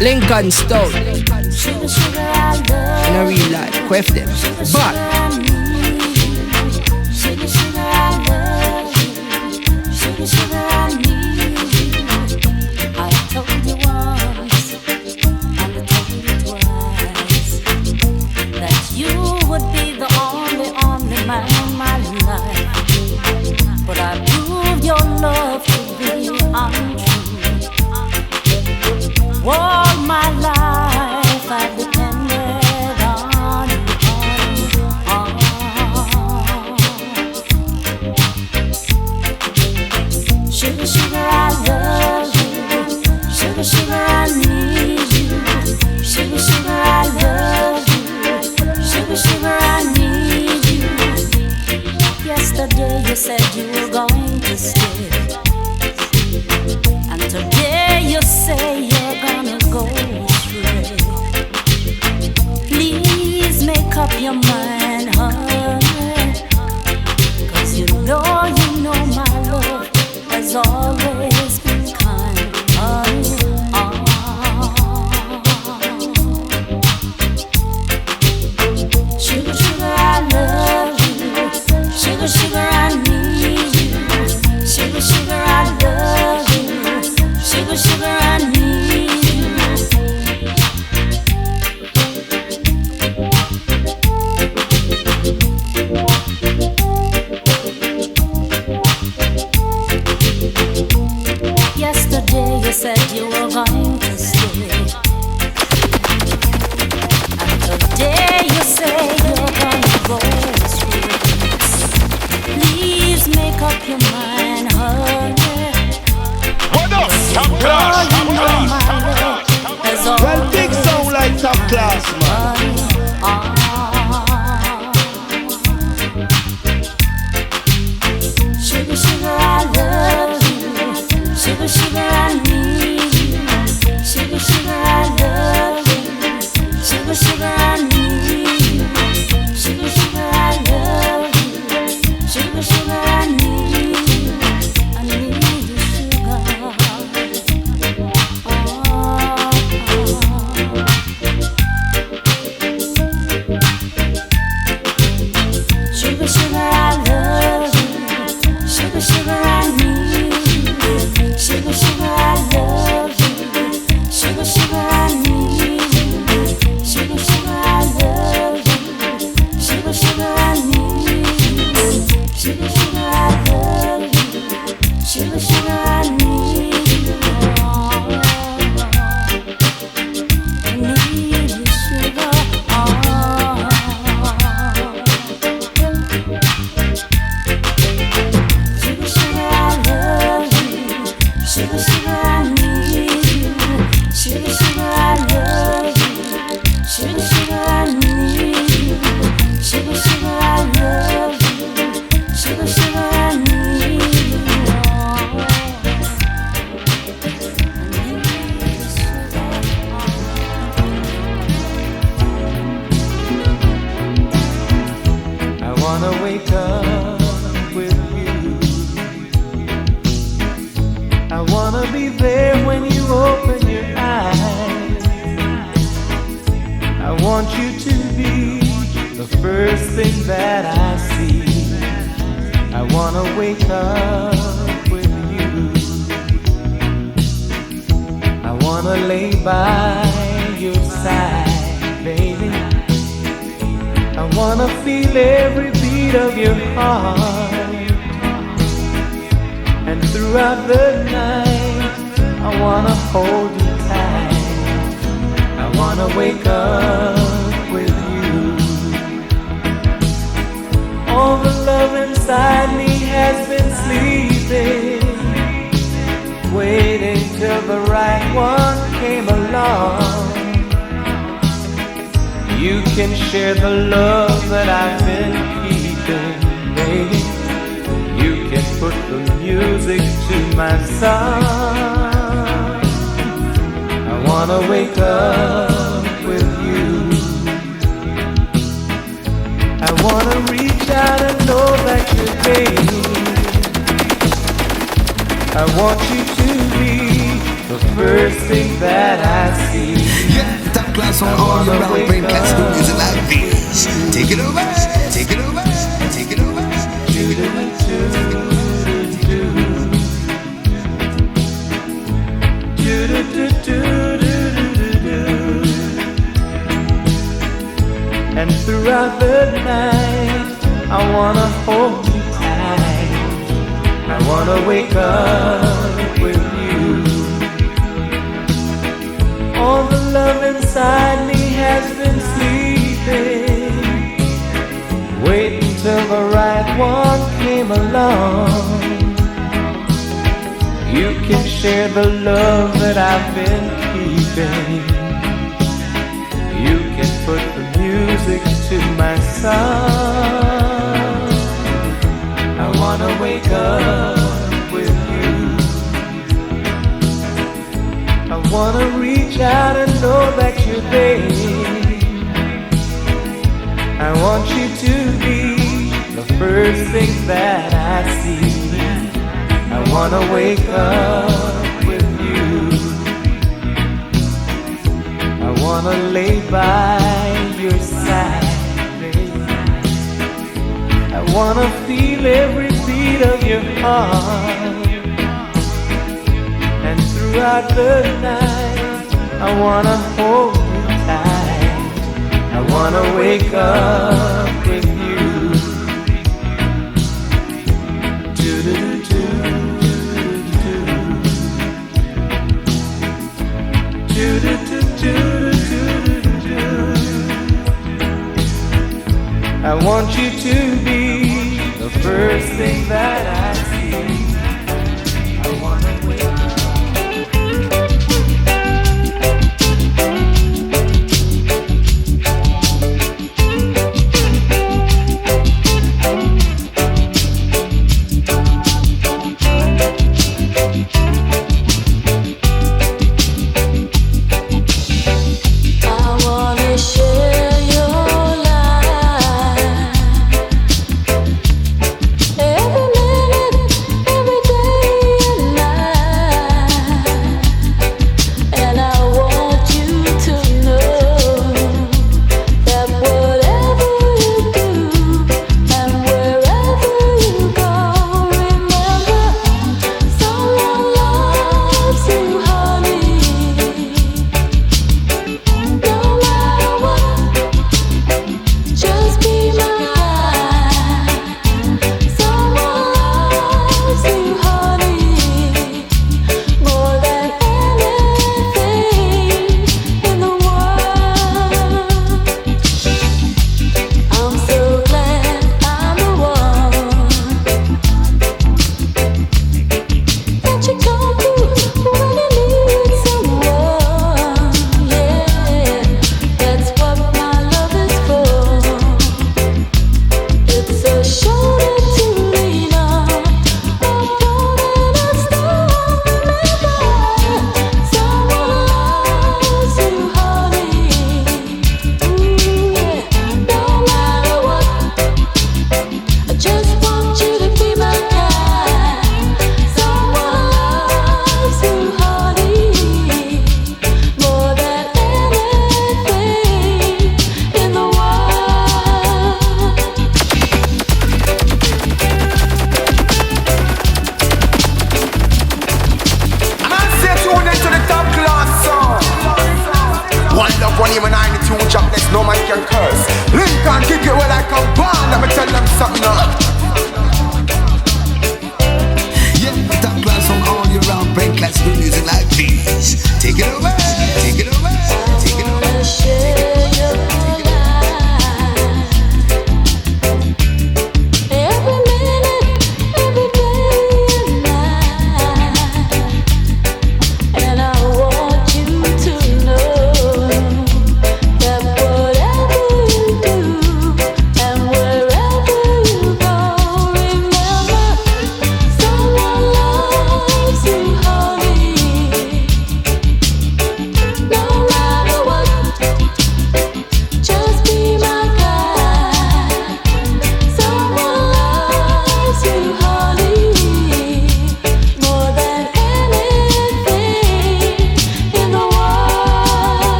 Lincoln Stone. Sugar, sugar, I love In a real life, quaff them. But sugar, sugar, I love you. Sugar, sugar, I need you. I told you once, and I told you twice, that you would be the only man in my life. But I proved your love to be untrue. All my life I've depended on you, Sugar, sugar, I love you. Sugar, sugar, I need you. Sugar, sugar, I love you. Sugar, sugar, I need you. Yesterday you said you were going to stay, and today you say you're gonna go astray. Please make up your mind, honey, 'cause you know my love has always been kind. Sugar, sugar, I love you. Sugar, sugar, I need you. Sugar, sugar, I love you. Sugar, sugar, I need you. Yesterday you said you were going to stay, and today you say you're gonna go astray. Please make up your mind, honey. What up? Top class, top class, top class. Well, big sound like top class, man. Sugar, sugar, I love you. Sugar, sugar, I need you. Sugar, sugar, I love you. Sugar, sugar, I need you. Sugar, sugar, I love you. Sugar, sugar, I need you. I need you, sugar. Sugar, sugar, I love you. Sugar, sugar, I need you. Sugar, sugar, I love you. Sugar, sugar, I need you. Sugar, sugar, I love you. Sugar, sugar, I need you. Sugar, sugar, I love you. Sugar, sugar, I need you. I need you, sugar. Sugar, sugar, I love you. Sugar, sugar, I need you. Sugar, sugar, I love you. Sugar, sugar, I need you. Sugar, sugar, I love you. Sugar, sugar, I need you. I wanna wake up with you. I wanna be there when you open your eyes. I want you to be the first thing that I see. I wanna wake up with you. I wanna lay by your side, baby. I wanna feel every beat of your heart. And throughout the night, I wanna hold you tight. I wanna wake up with you. All the love inside me has been sleeping, waiting till the right one came along. You can share the love that I've been keeping, baby. You can put the music to my song. I wanna wake up with you. I wanna reach out and know that you're there. I want you to be the first thing that I see. Yeah, top class on all your round brain classical music like this. Take it away, take it away, take it away. And throughout the night, I wanna hold you tight. I wanna wake up with you. All the love inside me has been sleeping, waiting till the right one came along. You can share the love that I've been keeping. You can put the music to my song. I wanna wake up with you. I wanna reach out and know that you're there. I want you to be the first thing that I see. I wanna wake up with you. I wanna lay by your side, baby. I wanna feel every beat of your heart. And throughout the night, I wanna hold you tight. I wanna wake up with you. I want you to be the first thing that I see. I wanna wake up. Every minute, every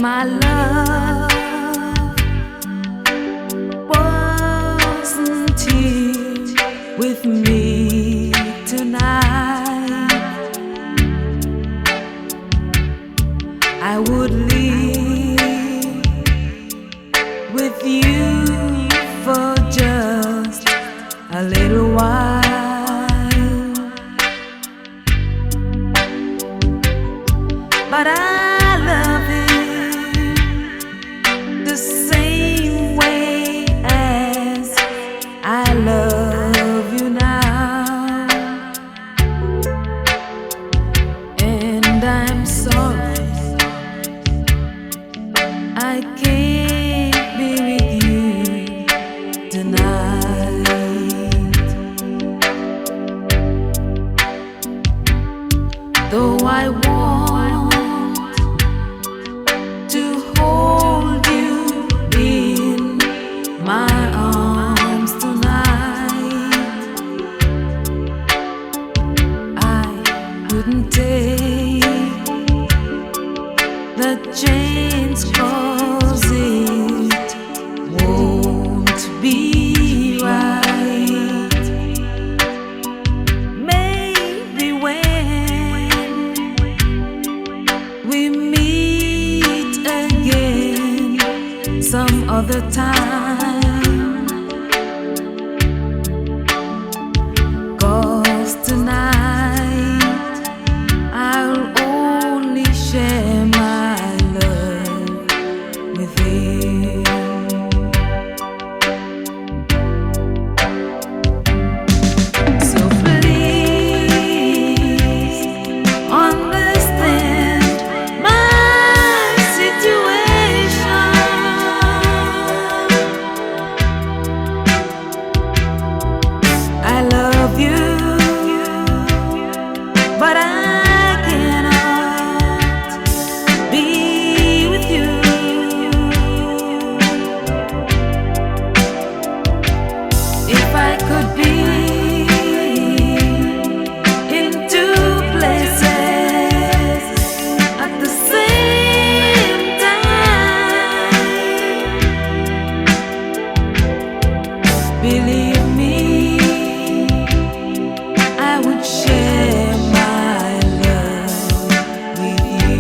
my love wasn't here with me tonight, I would leave with you for just a little while, but I love him the same way as I love you now, and I'm sorry I can't be with you tonight. Though I want to hold you in my arms tonight, I couldn't take the chance, 'cause it won't be right. Maybe when we meet again some other time, 'cause tonight I'll only share my love with him. So please understand my situation. I love you, but I cannot be with you. If I could be in two places at the same time, believe me, I would share my love with you.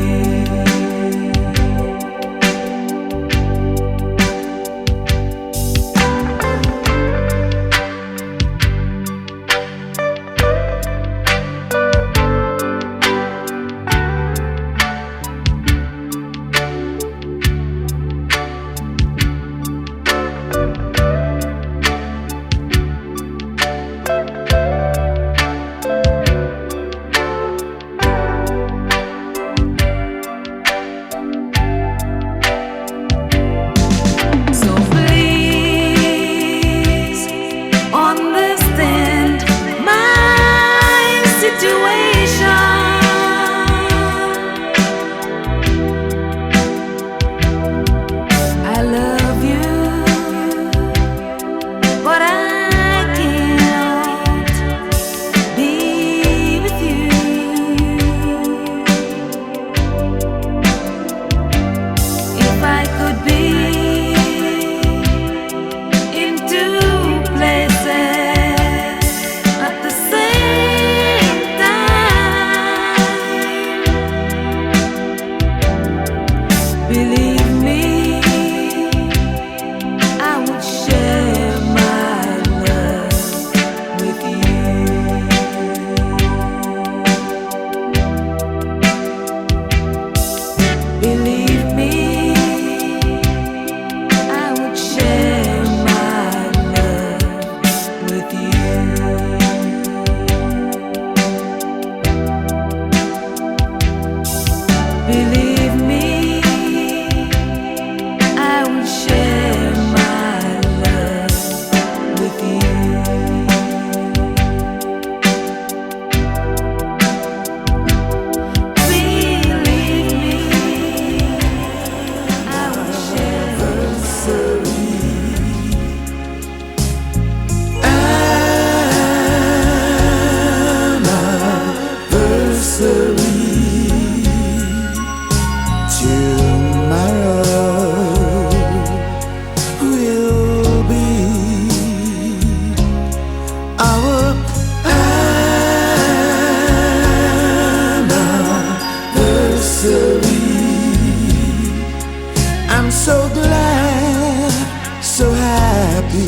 happy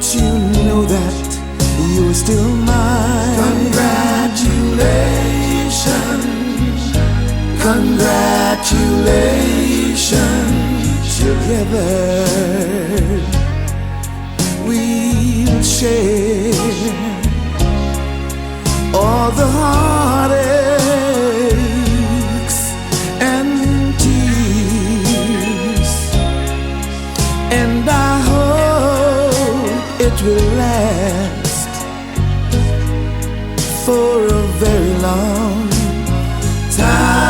to know that you're still mine. Congratulations, congratulations. Together we'll share all the heartaches and tears, and I hope it will last for a very long time.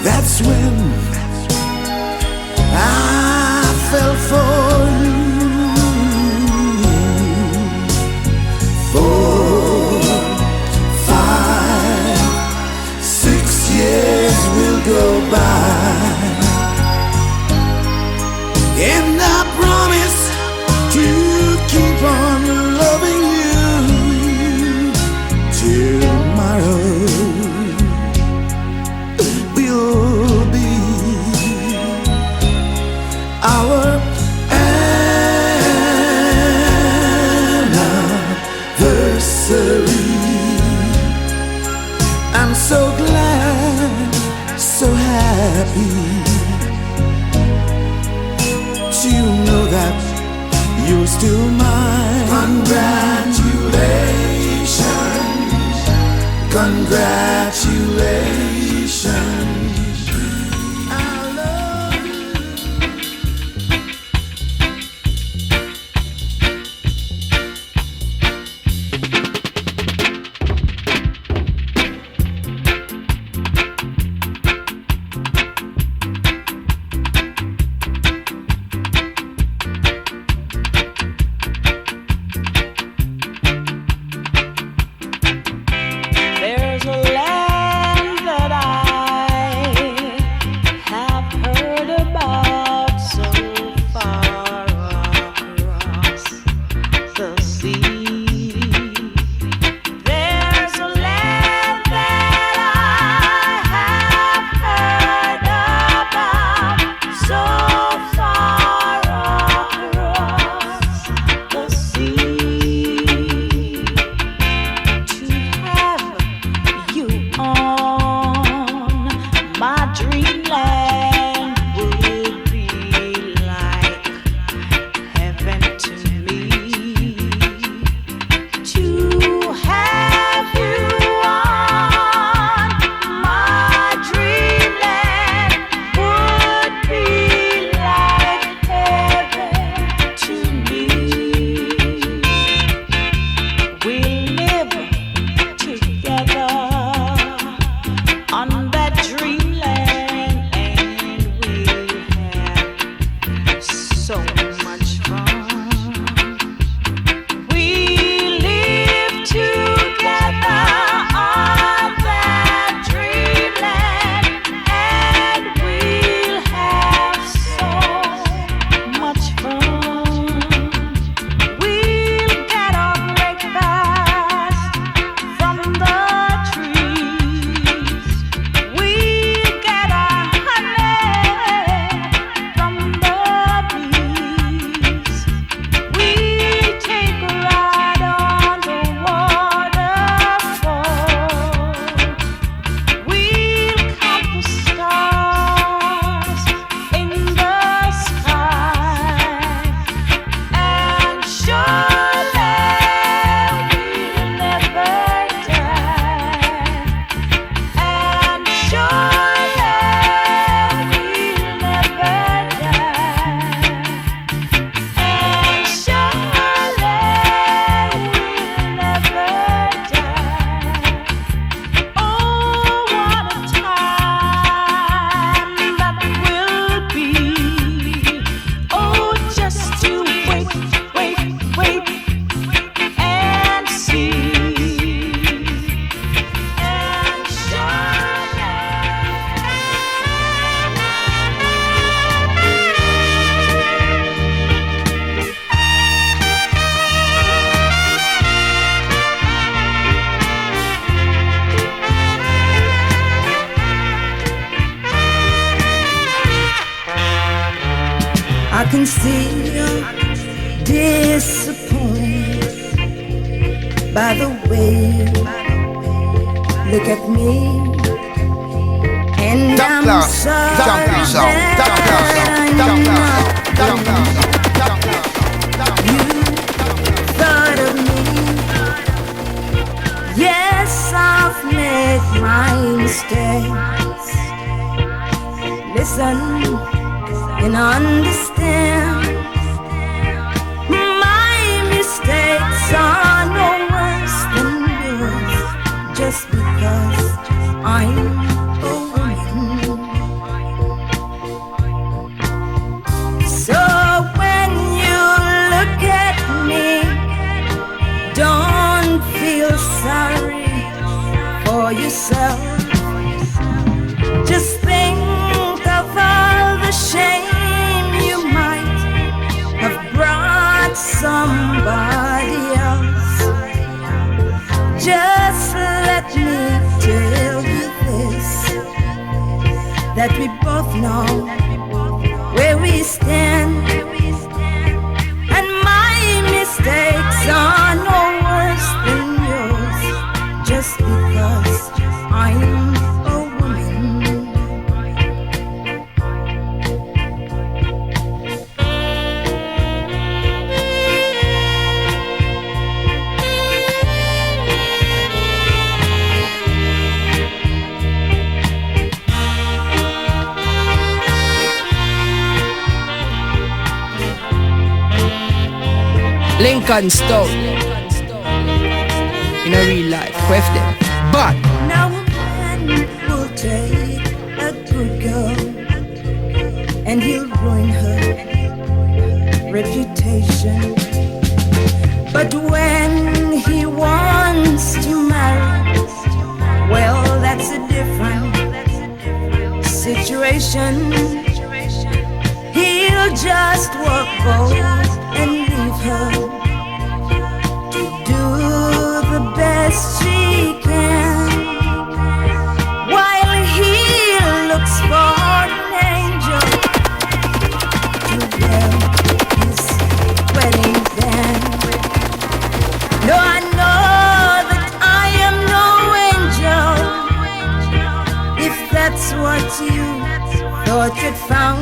That's when I fell for you. 4, 5, 6 years will go by, and I promise to keep on loving you till tomorrow. Our anniversary. I'm so glad, so happy to know that you're still mine. Congratulations, congratulations. There's a land that I have heard about so far across the sea. There's a land that I have heard about so far across the sea. To have you on my dreamland would be like heaven to me. To have you on my dreamland would be like heaven to me. We live together on that dreamland, and we'll have so much fun. We live together on that dreamland, and we'll have so much fun. We'll get our breakfast from the trees. We'll get our honey from the bees. can see you're disappointed by the way you look at me, and I'm sorry that I'm not the one you thought of me. Yes, I've made my mistakes. Listen and understand, my mistakes are no worse than yours, just because I'm a woman. So when you look at me, don't feel sorry for yourself. Just think of all the shame you might have brought somebody else. Just let me tell you this, that we both know where we stand, and my mistakes are no worse than yours, just because I'm a woman. Lincoln Stone in a real life, with them. But now a man will take a good girl and he'll ruin her reputation. But when he wants to marry, well, that's a different situation. He'll just walk out and leave her to do the best she can, while he looks for an angel to wear his wedding band. No, I know that I am no angel, if that's what you thought you'd found.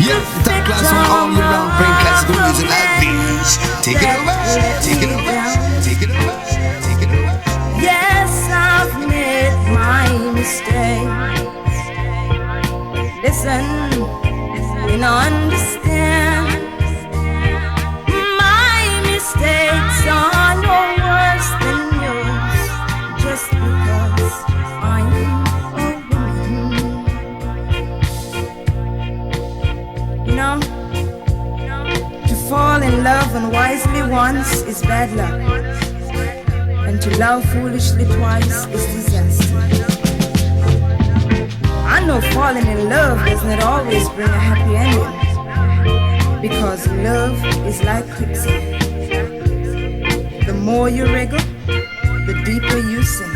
Yeah, top class on all year round, bring classical music like this. Take it away, take it away, take it away, take it away. Yes, I've made my mistakes. Listen and understand, my mistakes are no worse than yours, just because I'm a woman. You know, to fall in love unwisely once is bad luck, and to love foolishly twice is disaster. I know falling in love does not always bring a happy ending, because love is like quicksand. The more you wriggle, the deeper you sink.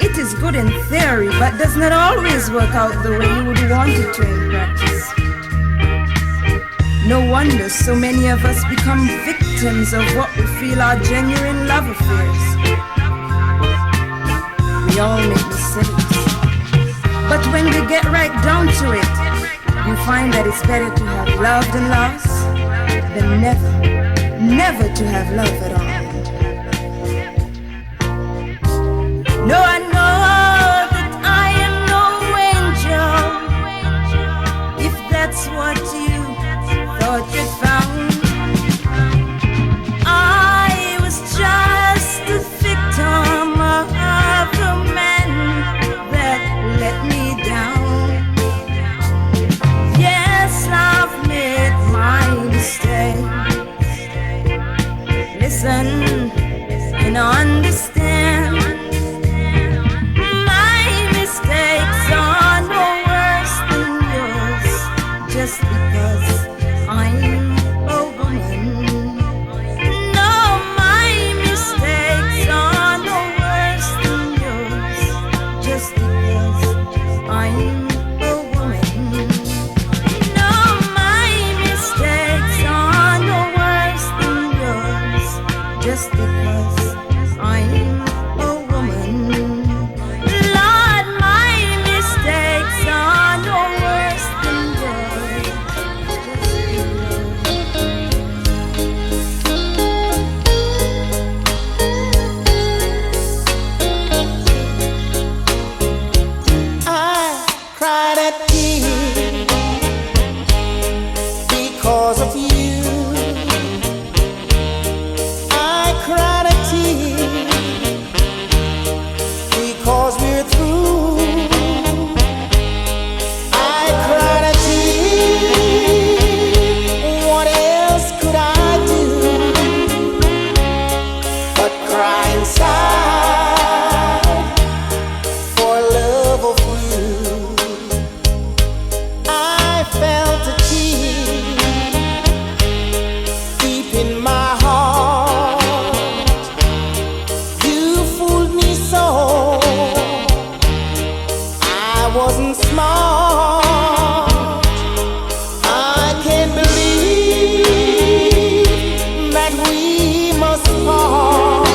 It is good in theory, but does not always work out the way you would want it to in practice. No wonder so many of us become victims of what we feel are genuine love affairs. We all make mistakes, but when we get right down to it, you find that it's better to have loved and lost than never to have love at all. No, I know that I am no angel, if that's what you thought you found. I was just a victim of the man that let me down. Yes, I've made my mistakes. Listen and understand, cried a tear because of you. I cried a tear because we're through. I cried a tear. What else could I do but cry inside for love of you? I felt a tear deep in my heart. You fooled me so. I wasn't smart. I can't believe that we must part.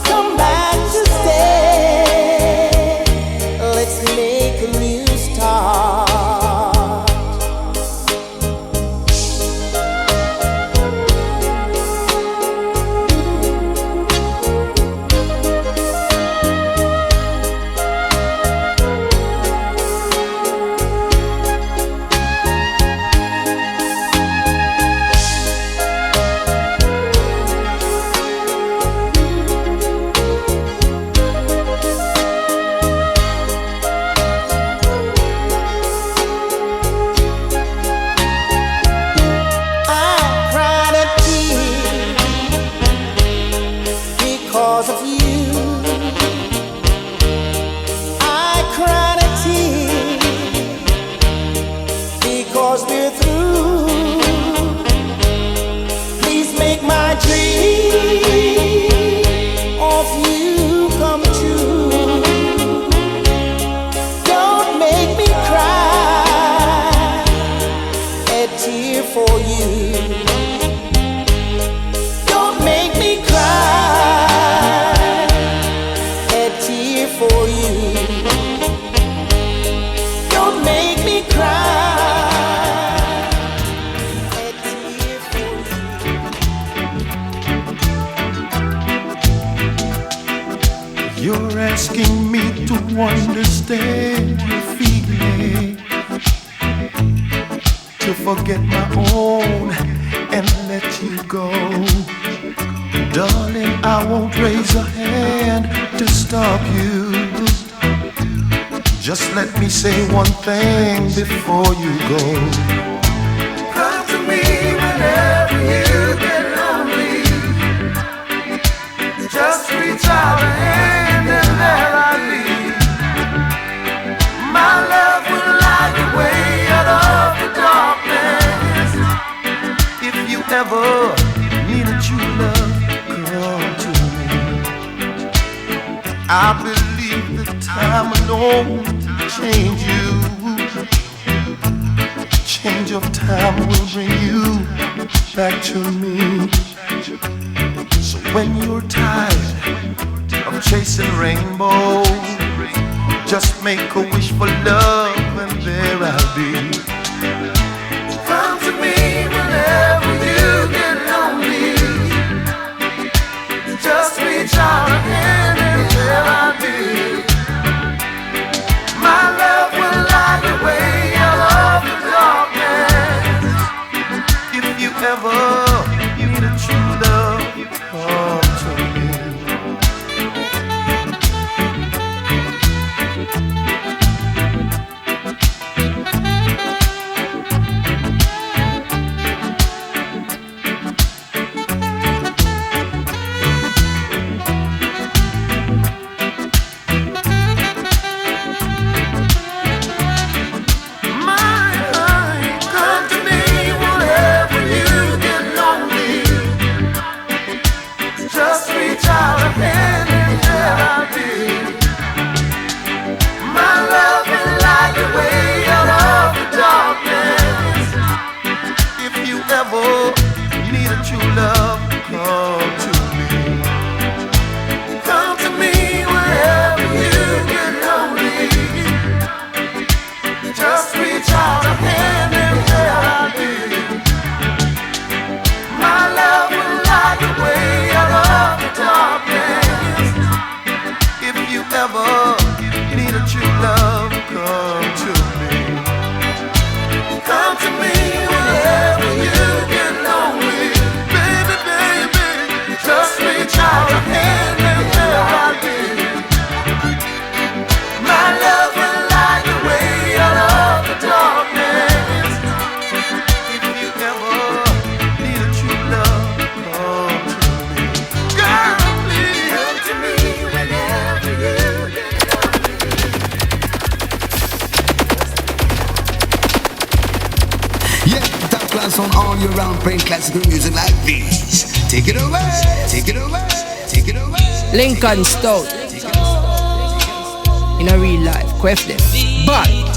Come back to stay. Let's make a new start. I cried a tear because of you. I cried a tear because we're through. Please make my dream of you come true. Don't make me cry a tear for you. Don't make me cry a tear for you. Don't make me cry a tear for you. You're asking me to understand your feeling, to forget my own and let you go. Darling, I won't raise a hand to stop you. Just let me say one thing before you go. Come to me whenever you get lonely. Just reach out a hand and there I be. My love will light the way out of the darkness. If you ever need a true love, come to me. I believe that time alone will change you. Change of time will bring you back to me. So when you're tired of chasing rainbows, just make a wish for love and there I'll be. Come to me whenever you get lonely. Just reach out a hand and there I'll be. My love will light the way out of the darkness. If you ever need a true love, come to me. sound all year round, playing classical music like these. Take it away, take it away, take it away. Lincoln Stout. In a real life, quaff them. But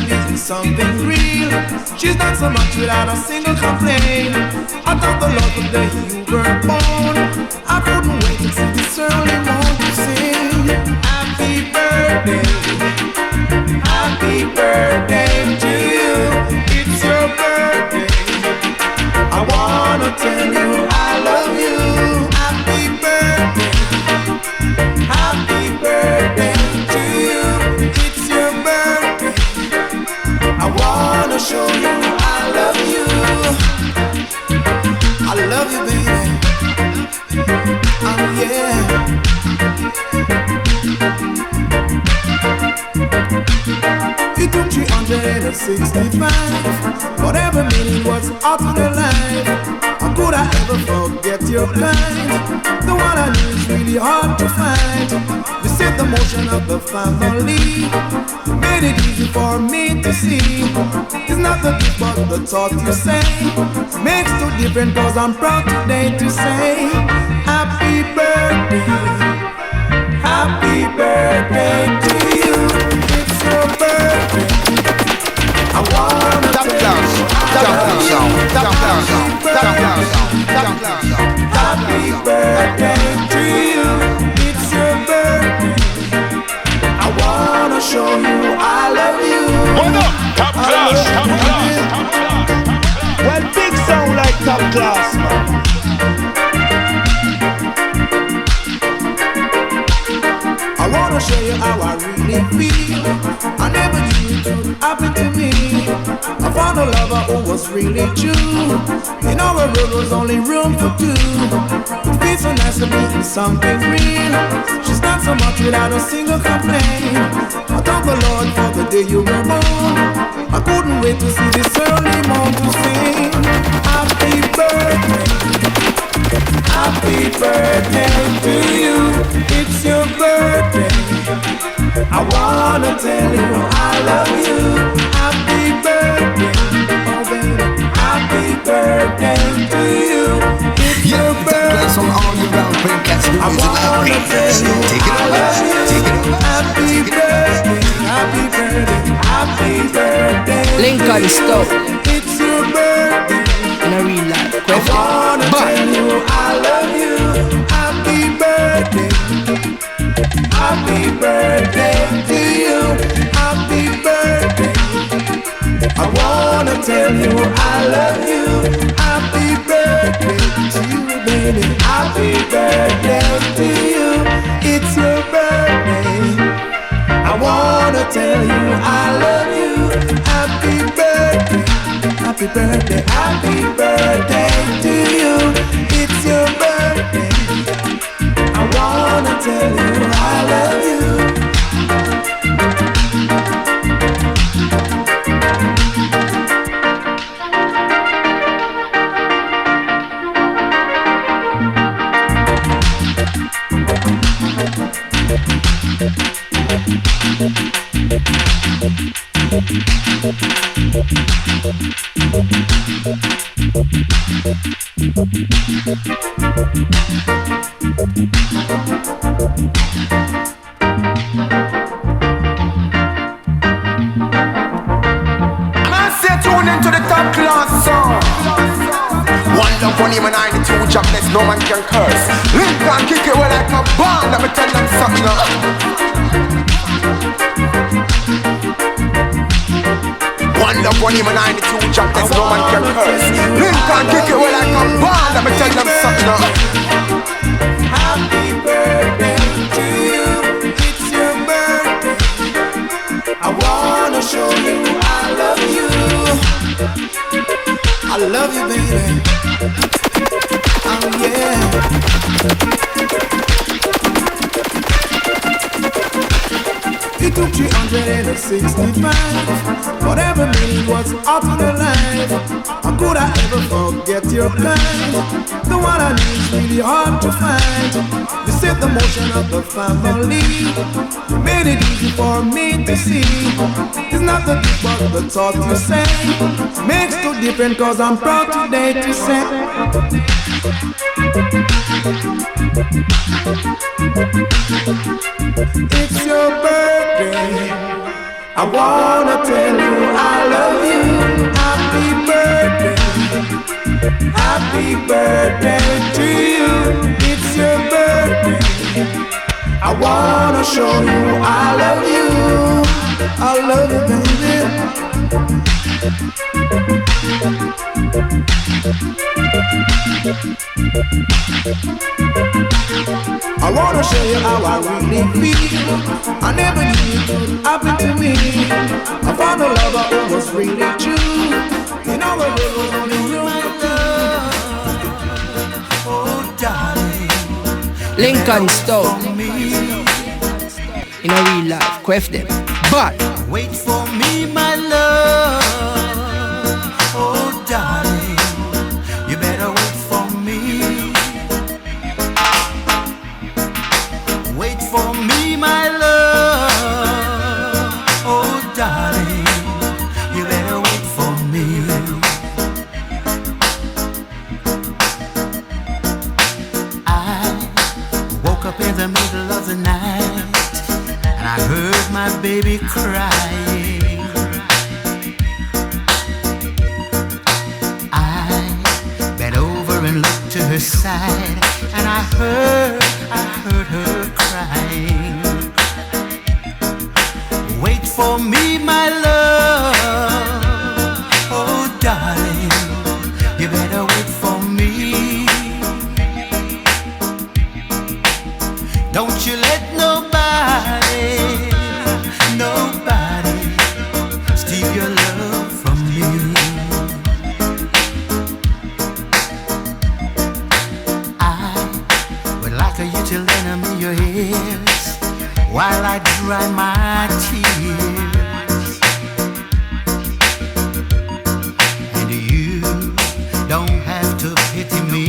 to be something real. She's done so much without a single complaint. I thank the Lord for the day you were born. I couldn't wait to see this early morning to sing happy birthday, happy birthday to you. It's your birthday. I wanna tell you I love you. Happy birthday, happy birthday to you. It's your birthday. I wanna show you I love you. I love you, baby. Oh yeah. It took 365, whatever meaning was up in your life. How could I ever forget your kind? The one I knew is really hard to find. You set the motion of the family, made it easy for me to see. It's not the gift but the thought you say makes no difference, cause I'm proud today to say happy birthday, happy birthday to you. It's your birthday. I wanna tell you happy birthday to you. It's your birthday. I wanna show you I love you. What up? Top class, top class. Well, big sound like top class, man. I wanna show you how I really feel. I never knew it would happen to me. I found a lover who was really true. In our world was only room for two. It feels so nice to be in something real. She's not so much without a single complaint. I thank the Lord for the day you were born. I couldn't wait to see this early morning to sing happy birthday, happy birthday to you. It's your birthday. I wanna tell you I love you. Happy birthday, oh baby. Happy birthday to you. It's your birthday. On all your round brain cats, the music like take it over, take it over. Happy birthday, happy birthday, happy birthday. Lincoln Stoke It's your birthday. in a real life. I wanna tell you I love you. Happy birthday, happy birthday to you. Happy birthday. I wanna tell you I love you. Happy birthday to you, baby. Happy birthday to you. It's your birthday. I wanna tell you I love you. Happy birthday, happy birthday, happy birthday to you. It's your birthday. I wanna tell you I love you. Tune into the top class song. One love, one even 92 jobless, no man can curse. Lincoln kick it well like a band. Let me tell them something now. One love, one even 92 jobless, no man can curse. Lincoln kick it well like a band. Let me tell them something now. Happy birthday to you. It's your birthday. I wanna show you I love you. I love you, baby. Oh yeah. It took 365, whatever meaning was up in your life. How could I ever forget your kind? The one I knew is really hard to find. You set the motion of the family, made it easy for me to see. It's not the gift but the thought you say makes no difference, cause I'm proud today to say it's your birthday. I I wanna tell you I love you. Happy birthday to you. It's your birthday. I wanna show you I love you. I love you, baby. I wanna show you how I really feel. I never knew it could happen to me. I found a lover who was really true. You know what it was only you, my love. Oh, darling. Lincoln Stone. In a real life, quaff them. But wait for me, my love. Oh, darling, you better wait for me. Wait for me, my love. Oh, darling, you better wait for me. I woke up in the middle of the night and I heard my baby crying. I bent over and looked to her side, and I heard her crying. Wait for me, my love. Oh, darling, you better wait for me. Don't you let nobody steal your love from me. I would like you to lend me your ears while I dry my tears. And you don't have to pity me,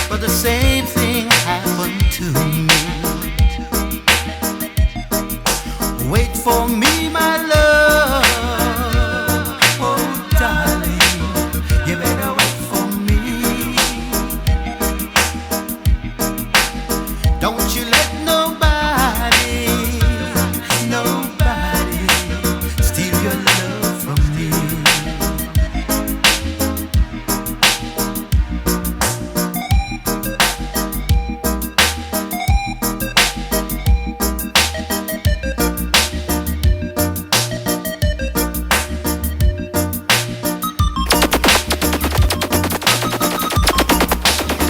but the same thing happened to me. Wait for me, my love. Oh, darling, you better wait for me. Don't you let nobody steal your love from me.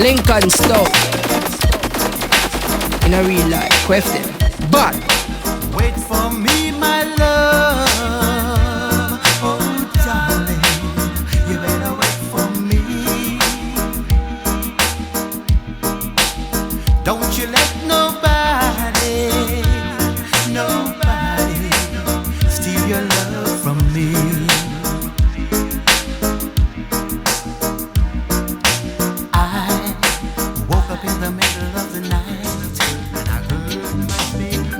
Lincoln Stone. In a real life, quaff them. But wait for me, my love. Oh, darling, you better wait for me. Don't you let nobody steal your love from me. I woke up in the middle of the night and I heard my baby.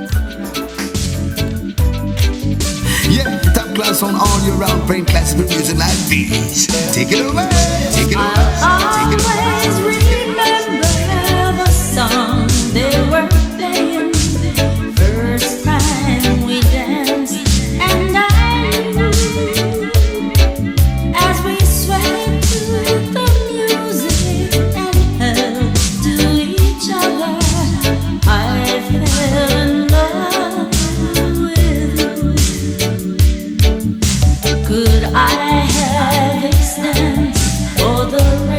Yeah, top class on all year round, brain classical music like this. Take it away, take it away, take it away. Always remember the song they were playing first time we danced, and I knew as we swayed to the music and held to each other, I fell in love with you. Could I have extended for the rest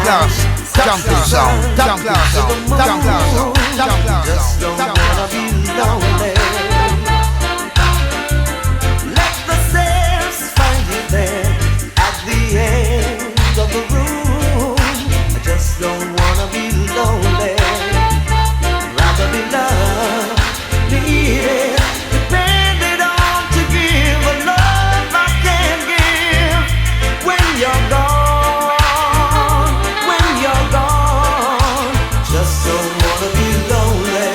class, jumping sound, top class, top class, top class. Just don't wanna be lonely. Let the stairs find you there at the end of the room. I just don't wanna be lonely. I'd rather be loved, needed, depended on to give a love I can't give when you're gone, when you're gone. Just don't wanna be lonely.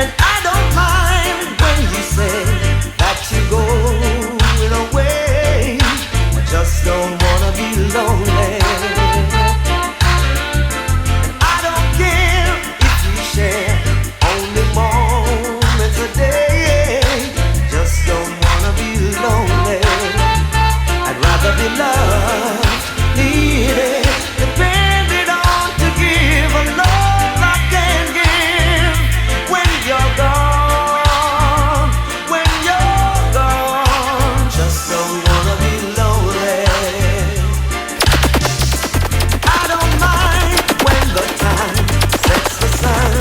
And I don't mind when you say that you're going away. I just don't wanna be lonely. And I don't care if we share only moments a day. Just don't wanna be lonely. I'd rather be loved, needed, depended on to give a love I can give when you're gone, when you're gone. Just don't wanna be lonely. I don't mind when the time sets the sun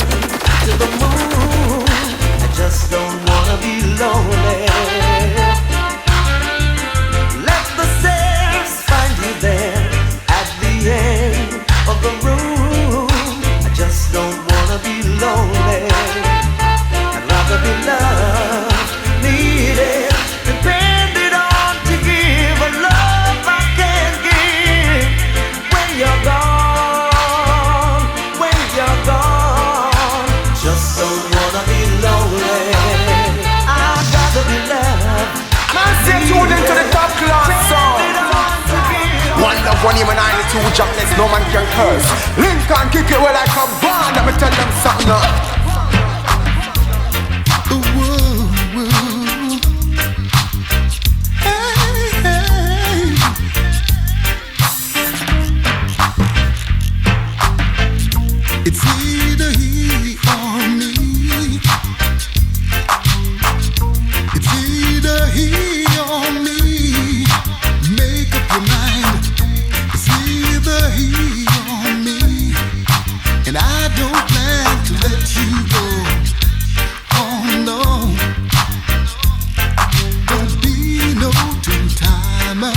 to the moon. I just don't wanna be lonely. Let the stairs find you there at the end of the room. I just don't wanna be lonely. I'd rather be loved, needed, depended on to give a love I can't give when you're gone, when you're gone. Just don't wanna be lonely. I'd rather be loved. Man, stay tuned into the top class song. One love, one him and I, the two jobless, no man can curse. Lincoln kick it well like a band. Let me tell them something now. It's either he or me. It's either he or me. Make up your mind. It's either he or me. And I don't plan to let you go. Oh no. Don't be no two-timer.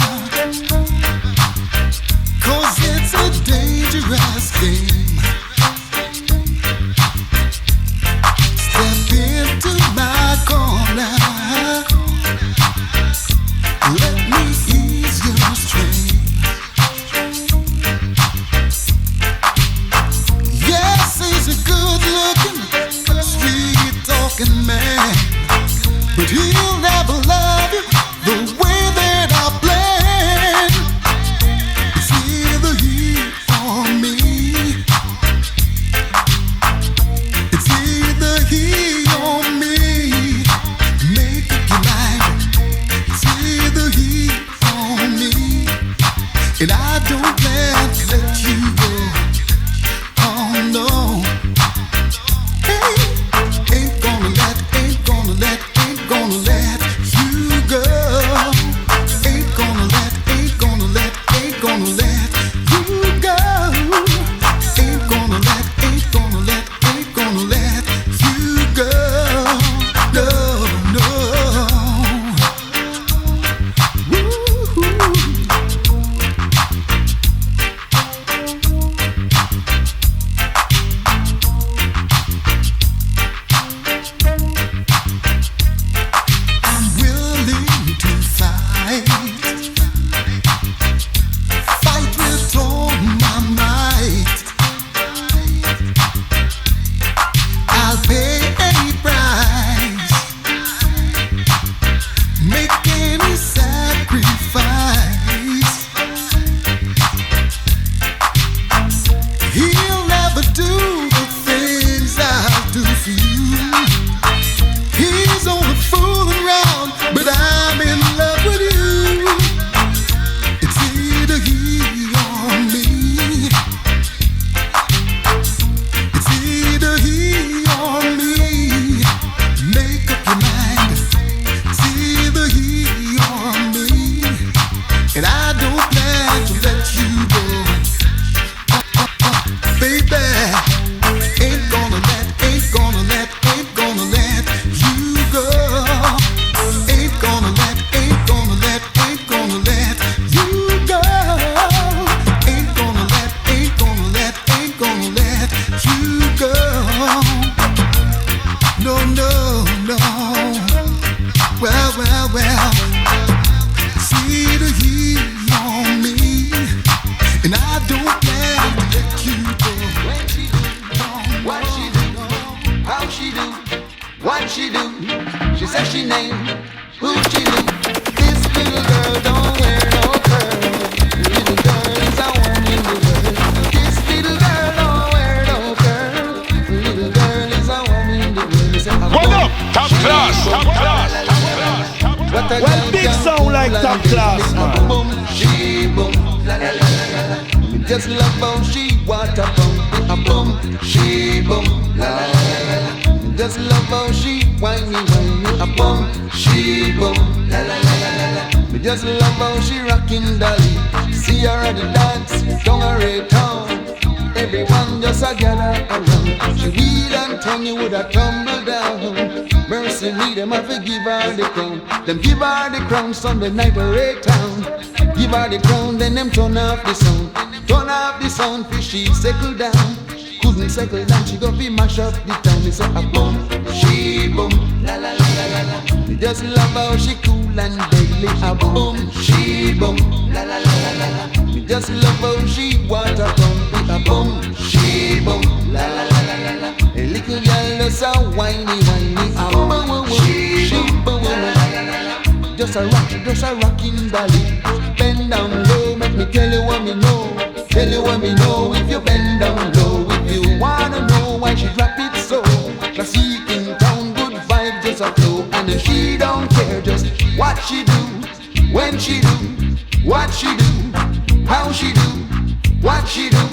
'Cause it's a dangerous game. Step into my corner. Let me ease your strain. Yes, he's a good-looking, sweet-talking man, but he'll never love you the way that I planned. It's either he or me. It's either he or me. Make up your mind. It's either he sound like top class, man. Boom, she boom, la la la la la. Me just love how she water pump. A boom, she boom, la la la la la. Me just love how she whiny. A boom, she boom, la la la la la. Me just love how she rockin' dolly. See her at the dance, down a red town. Everyone just a gather around. She wheel and turn, you woulda tumble down. Mercy me, them have to give her the crown. Them give her the crown Sunday night a red town. Give her the crown, then them turn off the sound. Turn off the sound, for she settle down. Couldn't settle down, she go fi mash up the town. Me say a boom, she boom, la la la la la la. Me just love how she cool and deadly. A boom, she boom, la la la la la la. Me just love how she water pump. A boom, she boom, la la la la la la. A little girl just a whiny whiny. A boom, she boom, la la la la la. Just a rocking dolly. Bend down low, make me tell you what me know. Tell you what me know. If you bend down low, if you wanna know why she drop it so. Classic in town, good vibe just a flow. And if she don't care, just what she do, when she do, what she do, how she do, what she do.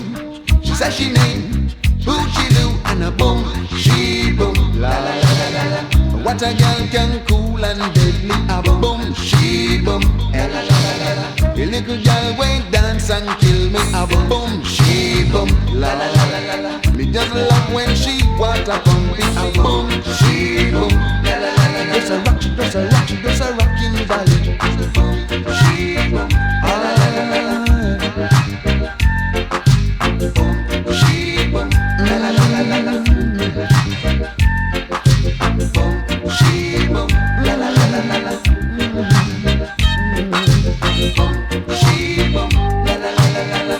She says she name, who she do, and a boom, she boom, la la la la la la. What a girl can cool and deadly. A boom, she boom, la la la la la. A little girl wait dance and kill me. A boom, she boom, la la la la la la. Me just love when she water pump me. A boom, she boom, la la la la la. Just a rock, just a rock, just a rocking valley. Boom, she boom, la la la la la. Boom, she boom, la la la la la la. Boom, she boom, la la la la la la. She boom, la la la la la la.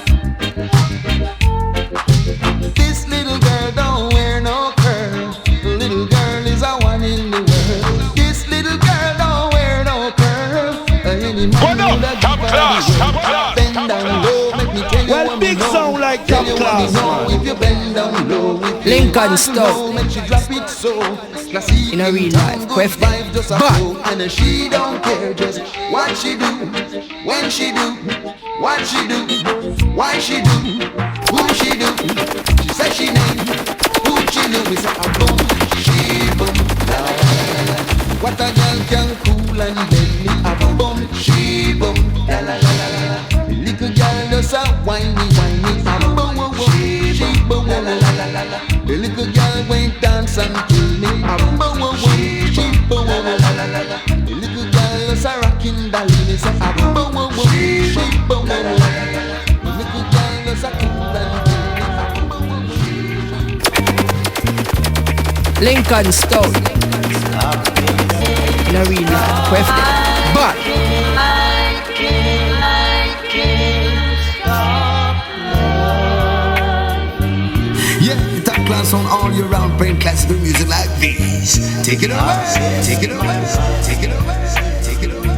This little girl don't wear no curl. The little girl is a one in the world. This little girl don't wear no curl. Any man would top class, top class. Bend down low, make me tell you Well, what big me know. sound like Tell top you class, what me know. man. If you bend down low, if you Lincoln want to stuff. know, make she drop it so. Classy In a real life, good Quest. vibe just a But flow. And she don't care just what she do, when she do, what she do, why she do, who she do. She says she name, who she do. We say a boom, she boom, la la la la la. What a girl can cool and deadly. A boom, she boom, la la la la la. The little girl does a whiny whiny. A boom, she boom, la la la la la la. The little girl went dance and kill me. A boom, she boom, la la la la la la. The little girl does a rocking dolly. Me say a boom, she boom, la la la la la la. The little girl does a cool and Lincoln Stone. In a real life, Quest. But yeah, top class on all year round, playing classical music like this. Take it away, take it away, take it away, take it away.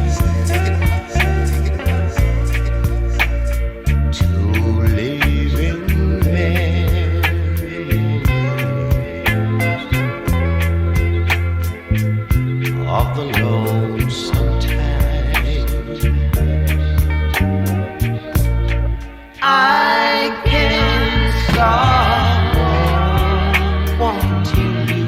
Of the lonesome time, I can't stop wanting you.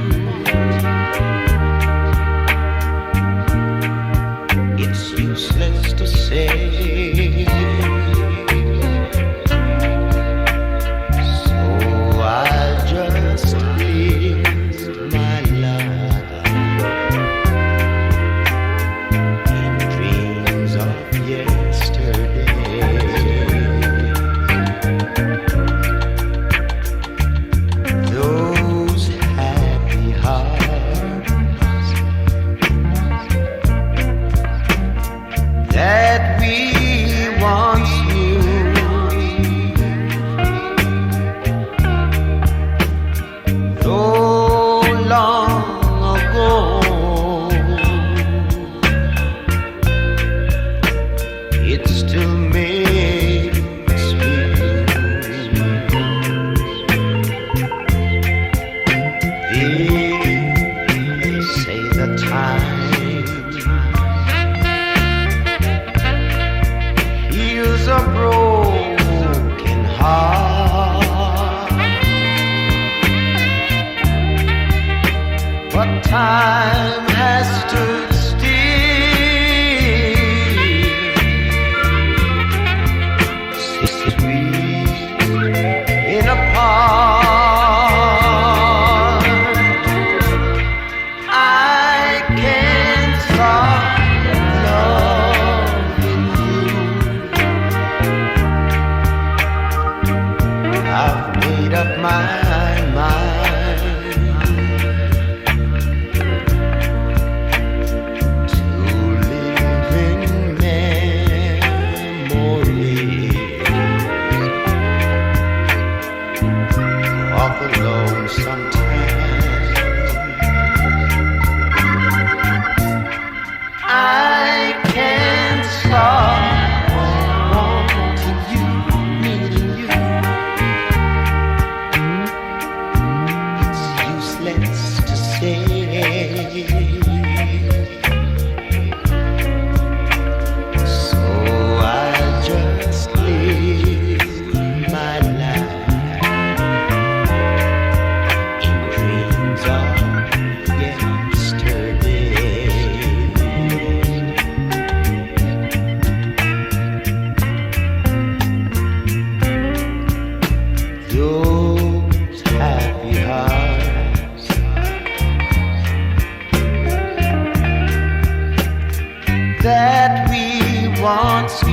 haunts you.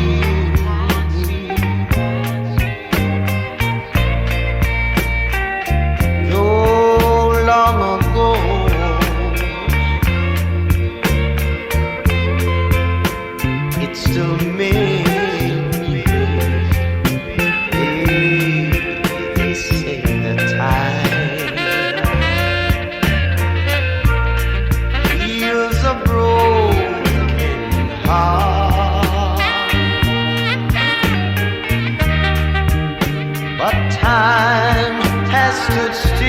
Though long ago it still makes me they say that time heals a broken heart, but time has stood still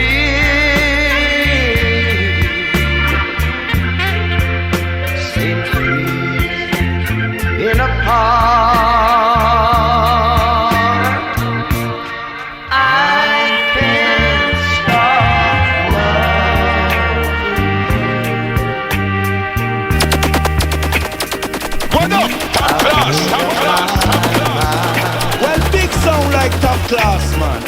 since we've been apart. I can't stop loving. What up? Top class, top class, top class. Well, big sound like top class, man.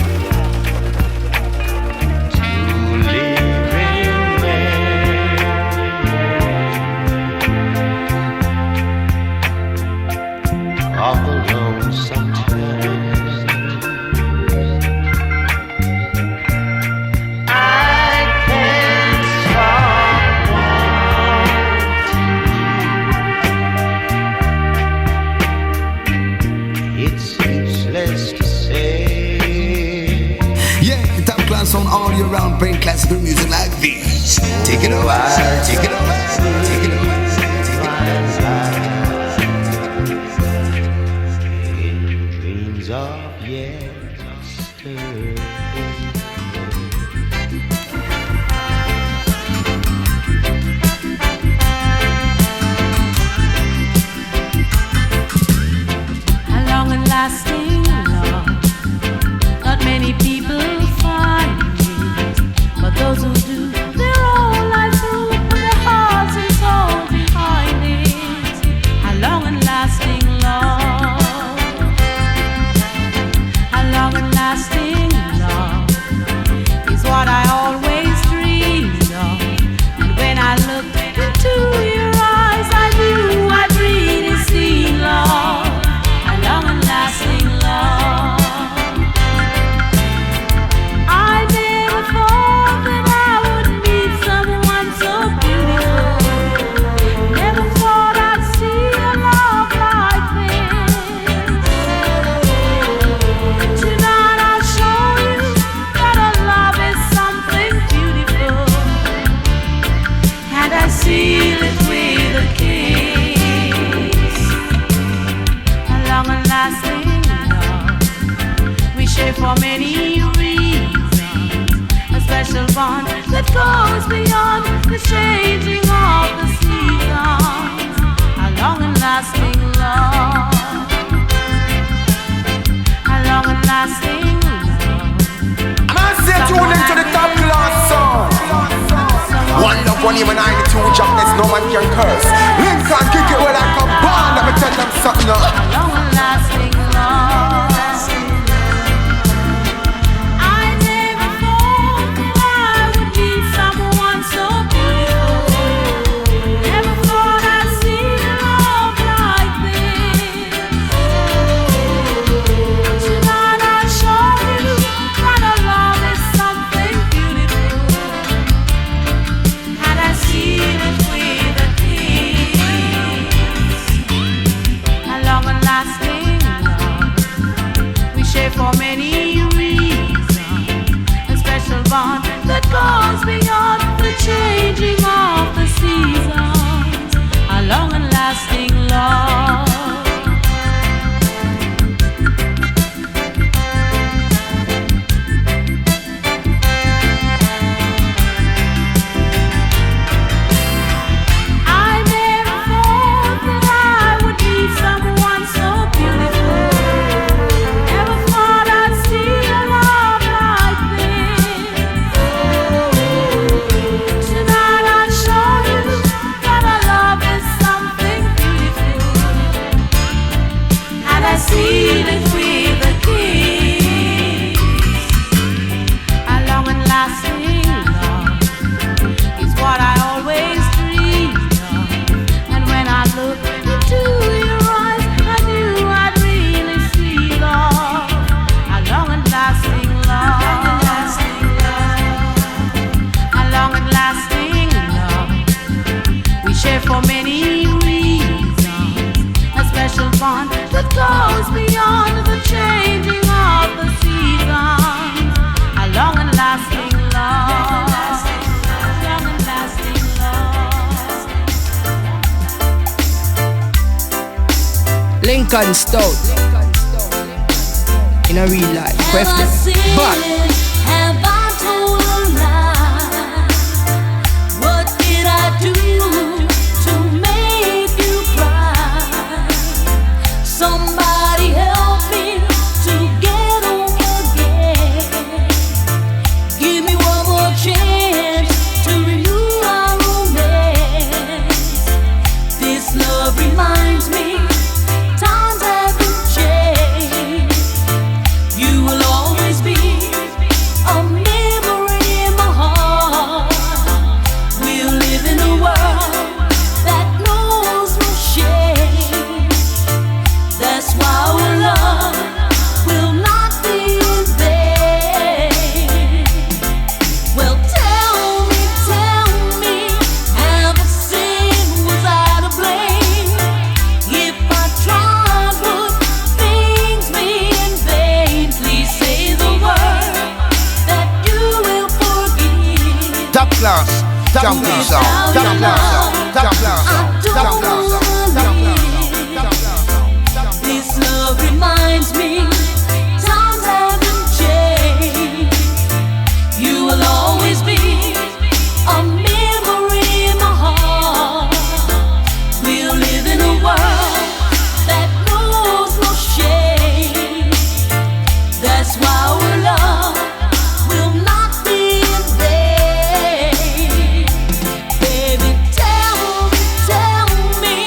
Of the lonesome times, I can't stop wanting. It's useless to say. Yeah, top class on all year round, playing classical music like this. Take it away, take it away, take it away. Dreams of yesterday. A long and lasting love. Not many people find it, but those who do, their whole life through, put their hearts and souls behind it. A long and lasting love. A long and lasting love is what I always dreamed of. And when I looked into your eyes, I knew I'd really seen love. A long and lasting love. I never thought that I would meet someone so beautiful. Never thought I'd see a love like this. Tonight I'll show you that a love is something beautiful, and I seal it with a kiss. A long and lasting love we share for many reasons, a special bond that goes beyond the changing of the seasons. A long and lasting love. A long and lasting love. And I say tune into the top class song. One love, one human, 92 jobless, no man can curse. Lincoln kick it well like a band. Let me tell them something now. A long and lasting love. I never thought that I would meet someone so beautiful. Never thought I'd see a love like this. Tonight I'll show you that a love is something beautiful, and I seal it with a kiss. A long and lasting love we share for many reasons, a special bond that goes beyond the changing of the seasons. A long and lasting love. I never thought that I would meet someone so beautiful. Never thought I'd see a love like this. Tonight I'll show you that a love is something beautiful, and I seal it with a kiss. A long and lasting love is what I always dreamed of, and when I look into your eyes, I goes beyond the changing of the seasons. A long and lasting love. Long and lasting love. Lincoln Stout. In a real life, question. But have I told a lie? What did I do to make you cry? Somebody help me to get over again. Give me one more chance to renew our romance. This love reminds me times haven't changed. You will always be a memory in my heart. We'll live in a world that knows no shame. That's why our love will not be in vain. Well, tell me, have I sinned? Was I to blame? If I tried, would things be in vain? Please say the word that you will forgive. Top class, jumping sound, top class, top class, top class, top class. This love reminds me times haven't changed. You will always be a memory in my heart. We'll live in a world that knows no shame. That's why our love will not be in vain. Baby, tell me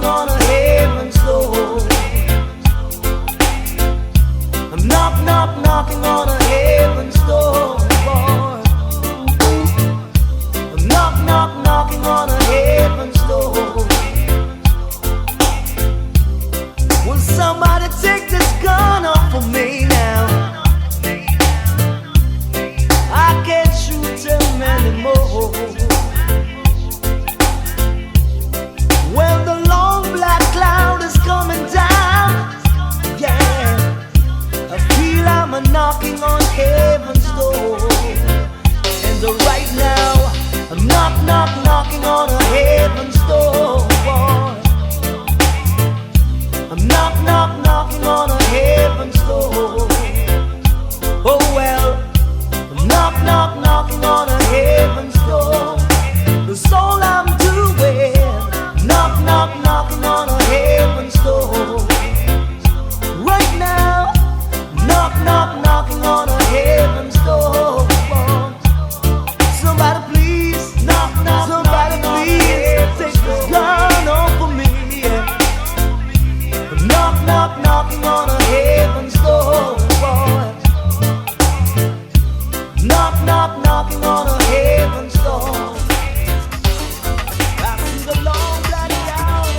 knocking on a heaven's door. I'm knocking on a heaven's door, boy. I'm knocking on a heaven's door. Will somebody take this gun off of me now? I can't shoot him anymore. Well, the long black cloud is coming down. Yeah, I feel I'm knocking on heaven's door. And right now, I'm knocking on a heaven's door, boy. I'm knocking on a heaven's door. Oh well, I'm knocking on a heaven's door. That's all I'm doing. Knocking on a heaven's door. Right now, knocking on a heaven's door. Somebody please, somebody please take this gun off of me. Knocking on a heaven's door, boy. Knocking on a heaven's door. I see the long black cloud.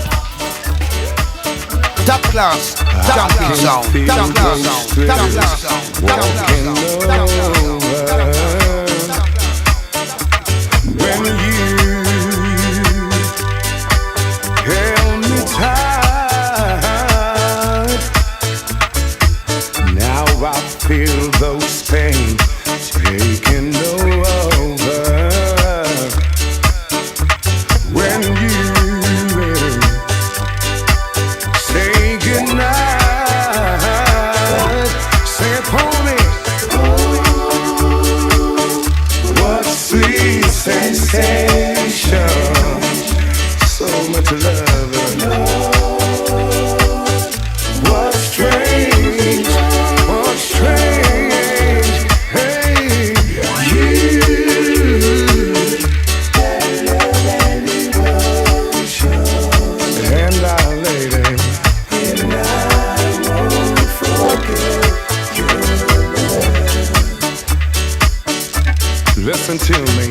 Top class, jumping sound, top class sound, top class sound, top class sound, top class sound. When you held me tight, now I feel those pains taking over. When you say goodnight, say it for me. What sweet sensation, so much love. What strange, hey, you, and our lady, and I won't forget you. Listen to me,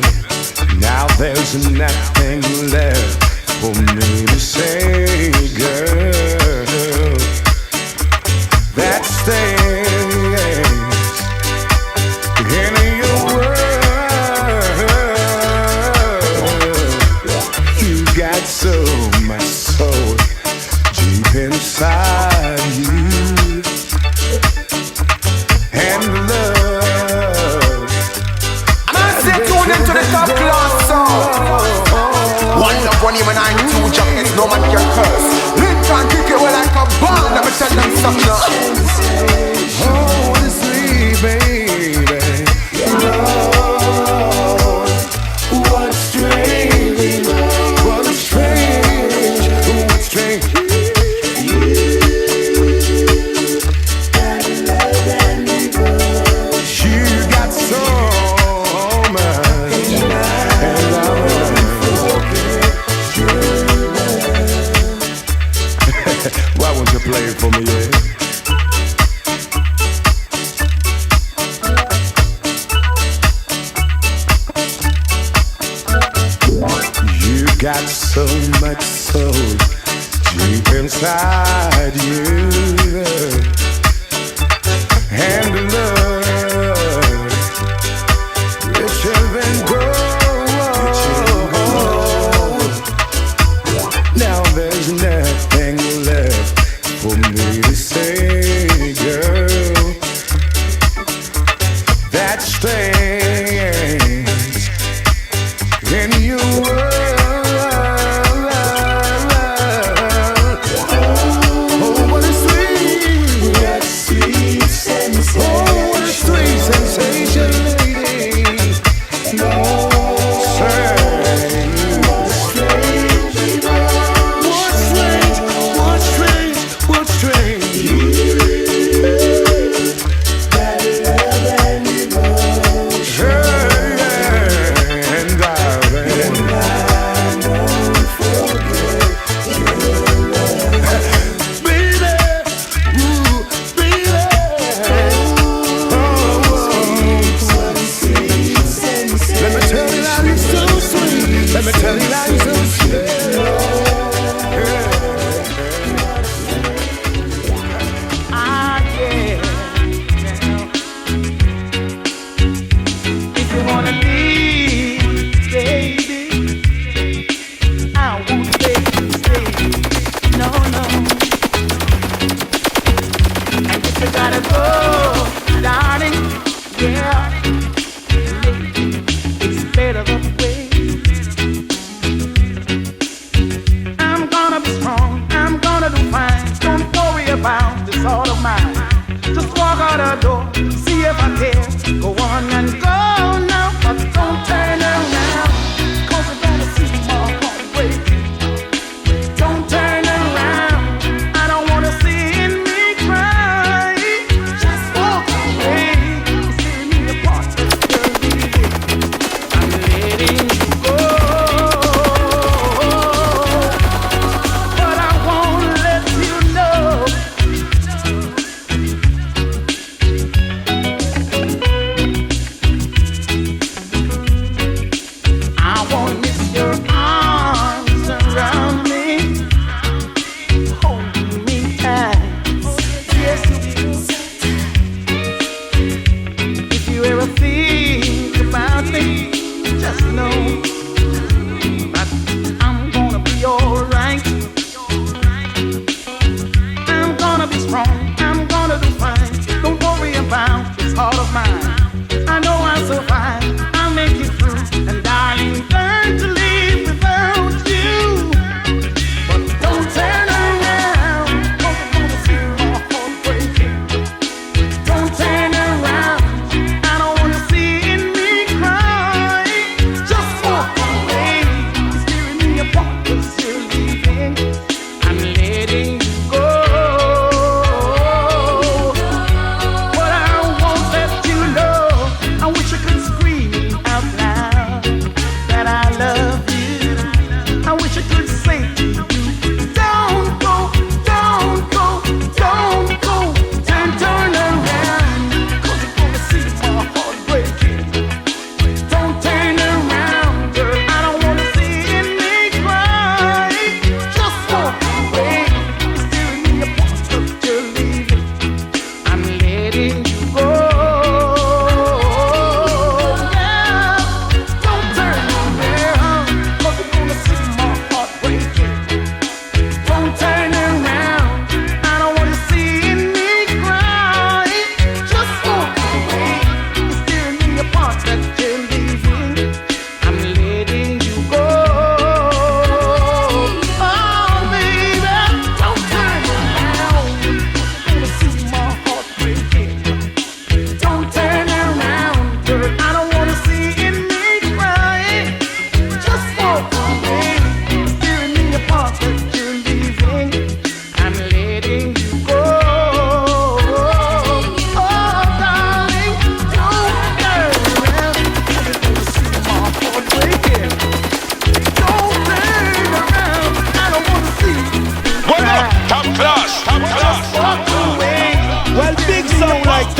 now there's nothing left for me to say, girl. That stays in your world. You got so much soul deep inside you, and love. And I say tune into the top class song. One love, one even 92 jackets, no man can curse. Lincoln kick it well like a band. Let me tell them something now. Oh, this sweet baby, Lord, what strange, what strange, what strange. You got so much, and I won't forget. Why won't you play it for me, yeah? You got so much soul deep inside you, and love richer than gold. Now there's nothing left for me to say, girl. That stays in your world. Oh, what a sweet sensation, lady.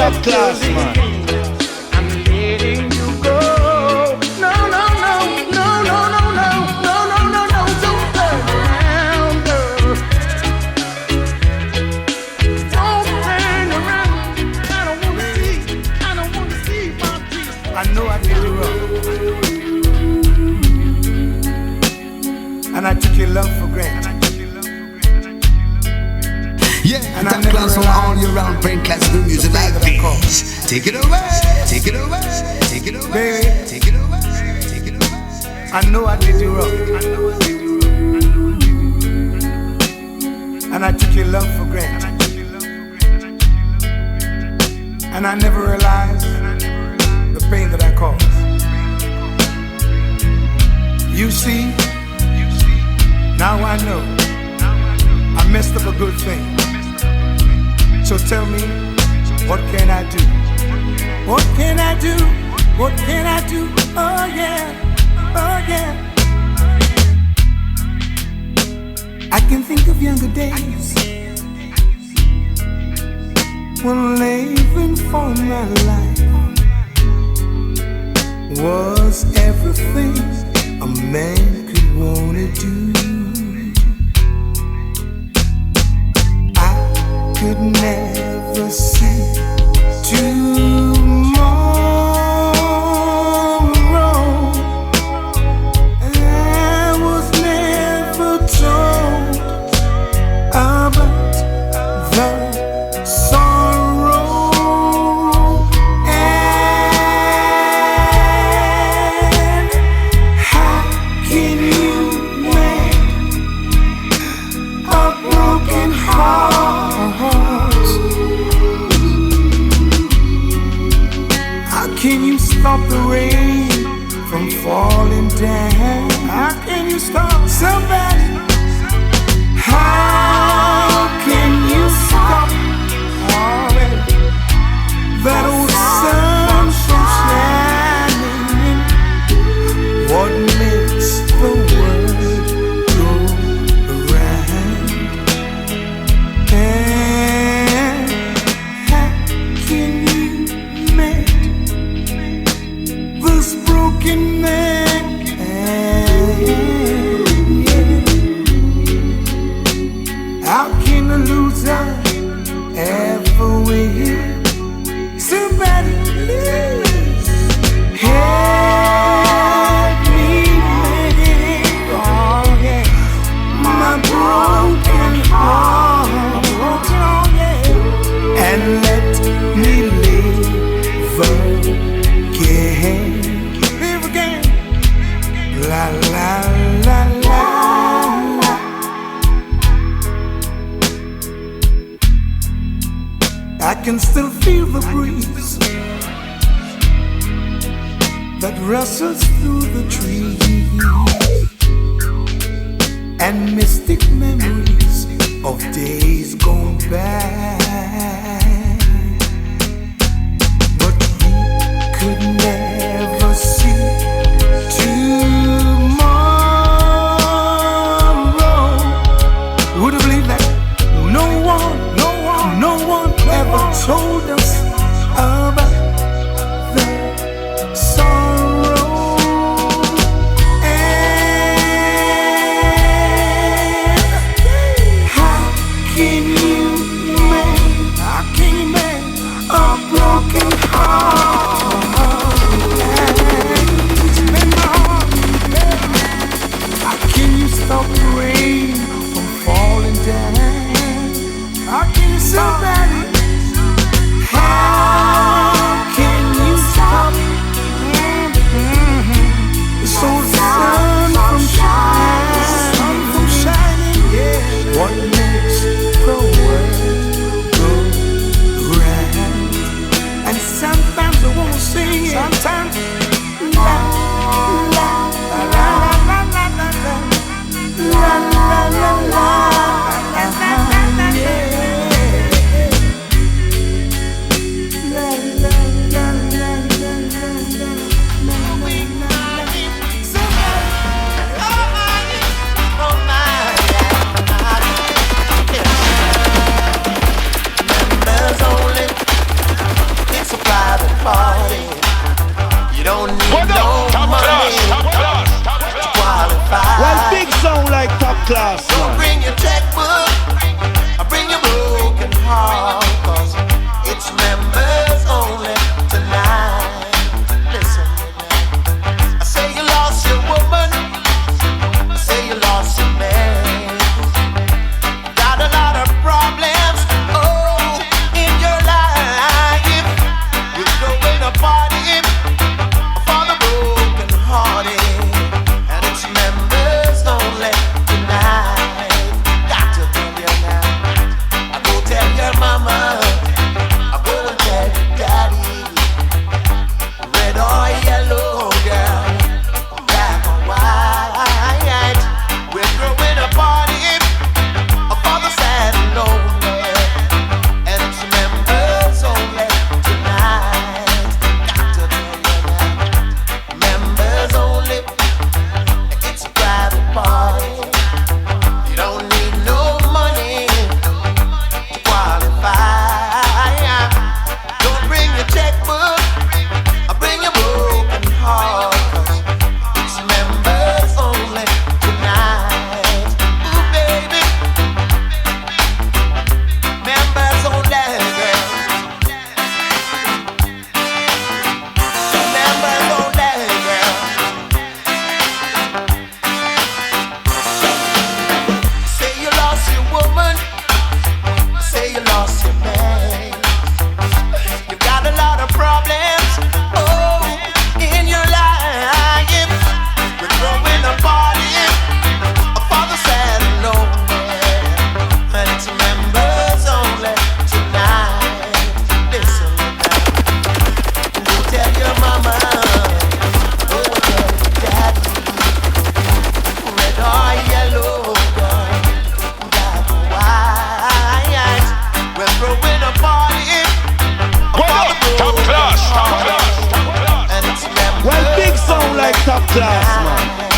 top class, man. I'm letting you go. No, no, no, no, no, no, no, no, no, no, no, don't turn around, girl. Don't turn around. I don't wanna see my peace. I know I did you wrong, and I took your love for granted. Yeah, and top class on all year round, playing classical music like this. Take it away, take it away, take it away, baby. Take it away, take it away. I know I did you wrong, and I took your love for granted, and I never realized the pain that I caused. You see, now I know I messed up a good thing. So tell me, what can I do? What can I do? What can I do? Oh yeah, oh yeah. I can think of younger days when living for my life was everything a man could wanna do. Could never see tomorrow. I was never told about the sorrow. And how can you make a broken heart? How can you stop the rain from falling down? How can you stop somebody? How can you stop that old sun from shining? What makes the world go around? And how can you make this broken man? How can a loser ever win? Somebody please help me make, oh yeah, my broken heart, oh yeah, and let me live again, la la la la. I can still feel the breeze that rustles through the trees, and mystic memories of days gone by. But you could never see tomorrow. Would you believe that? No one ever told us about the sorrow. And how can you make a broken heart? It's been my heart. How can you stop the rain from falling down? How can you somebody? How can you stop the sun from shining? Yeah. What makes the world go round? And sometimes I wanna sing it. Sometimes la la la la la la la la la la la. class, Don't man. bring your checkbook, I bring your broken heart, 'cause it's members only tonight. Listen, I say you lost your woman, I say you lost your man. Got a lot of problems, oh, in your life. You're throwing a party for the broken hearted, and it's members only tonight. Got to tell you now, I go tell your mama, I go and tell your daddy. Red or yellow, girl, black or white, we're throwing a party for the sad and lonely, and it's members only tonight. Got to tell you now, members only. It's a private party. You don't need no money to qualify. Don't bring your checkbook, I bring your broken heart, 'cause it's members only tonight. Ooh, baby, members only, girl. Members only, girl. Say you lost your woman, say you lost your man. You got a lot of problems, oh, in your life. We're throwing a party for the sad and lonely, and it's members only tonight. Listen now, go tell your mama, go tell your daddy. Red or yellow, girl, black or white, we're throwing a party for the Top broken class, top heart, class, top class. and it's members Well, big sound like top class, man.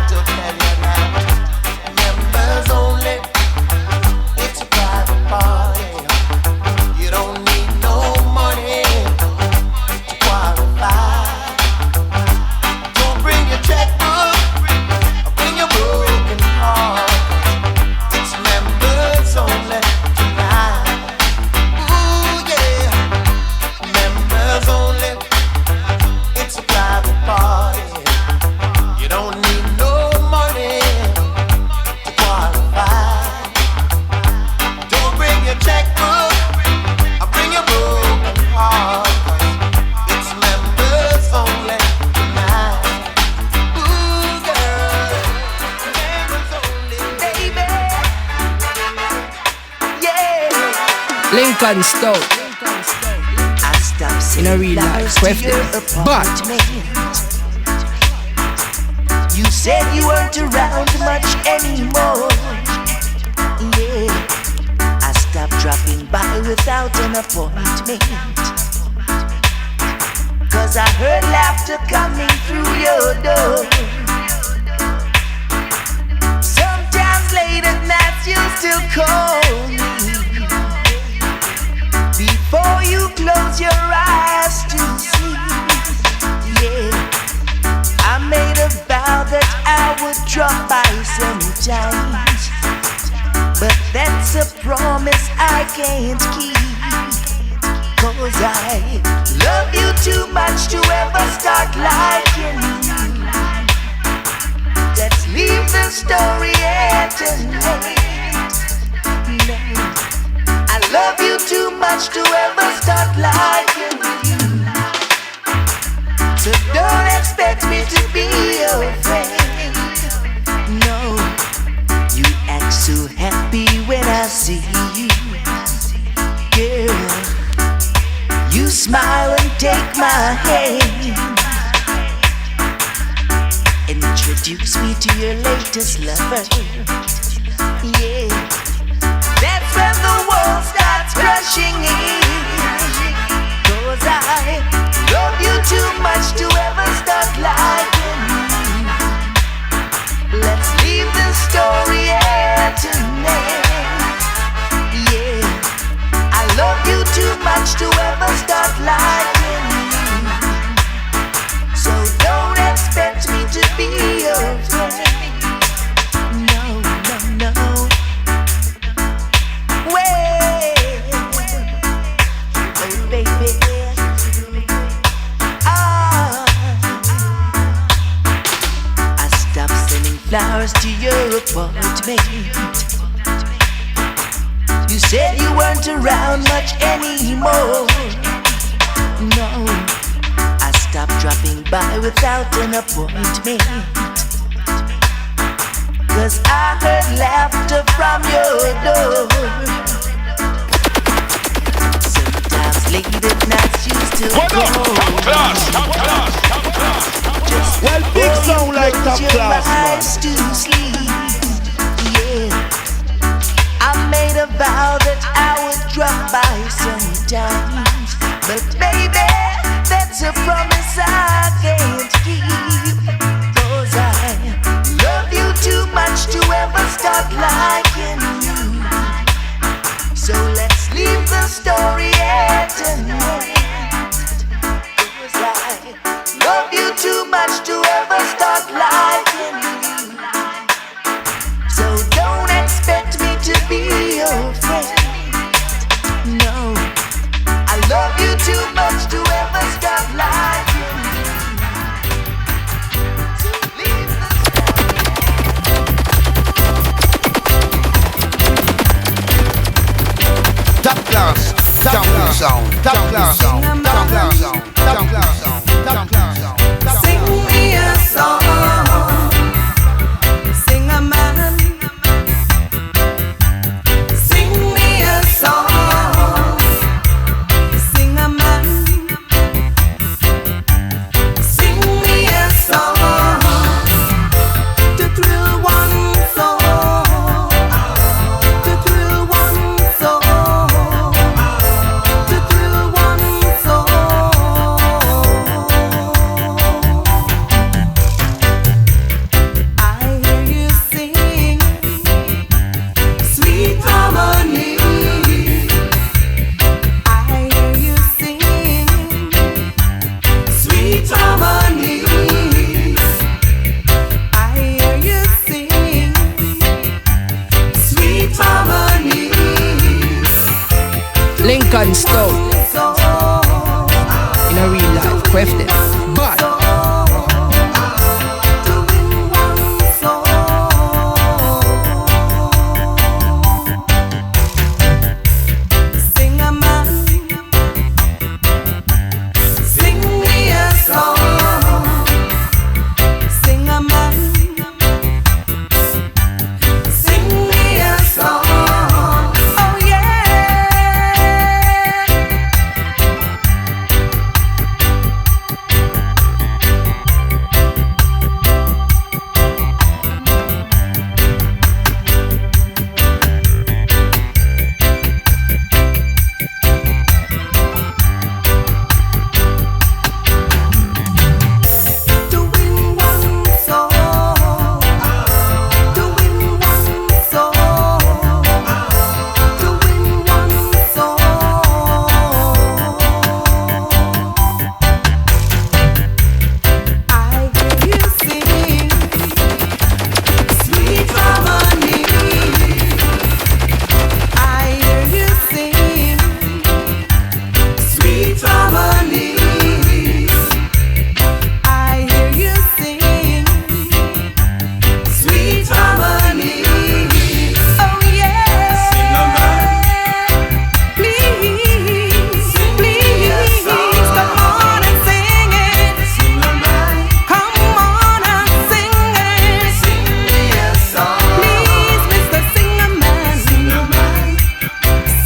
to tell you now, members only. It's a private party. You don't need no money to qualify. Don't bring your checkbook, bring your broken heart. It's members only tonight. Ooh yeah, members only. It's a private party. You don't need no money to qualify. Don't bring your checkbook, I bring your broken heart, 'cause it's members only tonight. Ooh girl, members only, baby. Yeah. Lincoln Stout. I stopped In a real life, but you said you weren't around much anymore. Yeah, I stopped dropping by without an appointment, 'cause I heard laughter coming through your door. Sometimes late at night you still call me before you close your eyes to sleep. Yeah, I made a vow that I would drop by sometimes, but that's a promise I can't keep, 'cause I love you too much to ever start liking you. Let's leave the story at tonight. No, I love you too much to ever start liking you. So don't expect me to be your friend. No, you act so happy when I see you. Girl, you smile and take my hand. Introduce me to your latest lover. Yeah, that's when the world starts crushing in. 'Cause I love you too much to ever start liking you. Let's leave the story at tonight. Yeah, I love you too much to ever start liking you. So don't expect me to be your friend. No. apartment. You said you weren't around much anymore. No, I stopped dropping by without an appointment. 'Cause I heard laughter from your door. Sometimes late at nights you still go. Top class, top class, top class, top class. Well, big sound like top class, man. To sleep. Yeah, I made a vow that I would drop by sometimes, but baby, that's a promise I can't keep. 'Cause I love you too much to ever stop liking you. So let's leave the story at tonight. 'Cause I love you too much to ever start liking you. So don't expect me to be your friend. No, I love you too much to ever start liking you. So leave the Top class, top class sound, top class sound, top class sound, top class sound, top class sound. Sing me a song, sing a man. Sing me a song, sing a man. Sing me a song to thrill one soul, to thrill one soul, to thrill one soul. I hear you sing sweet harmony. I hear you sing sweet harmony. I hear you sing sweet harmony. Lincoln Stone. In a real life, quaff them. But Sing a man, sing me a song. Sing a man, sing me a song. Oh yeah. To win one soul, to win one soul, to win one soul. I hear you sing sweet harmony. I hear you sing sweet harmony. I hear you sing sweet harmony. Oh yeah. Sing a man. Please, please, come on and sing it. Sing a man. Come on and sing it. Sing me a song. Please, Mr. Singer Man. Sing a man.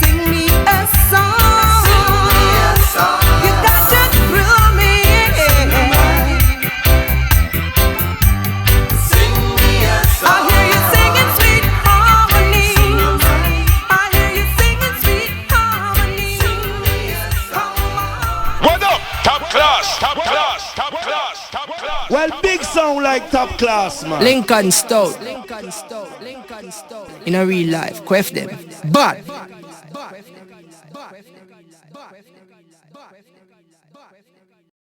Sing me a song. Sing me a song. You got to thrill me. Sing a man. Sing me a song. I hear you singing sweet harmony. I hear you singing sweet harmony. Come on. What up? Top class, top class, top class, top class. Well, big sound like top class, man. Lincoln Stone. In a real life, quaff them. But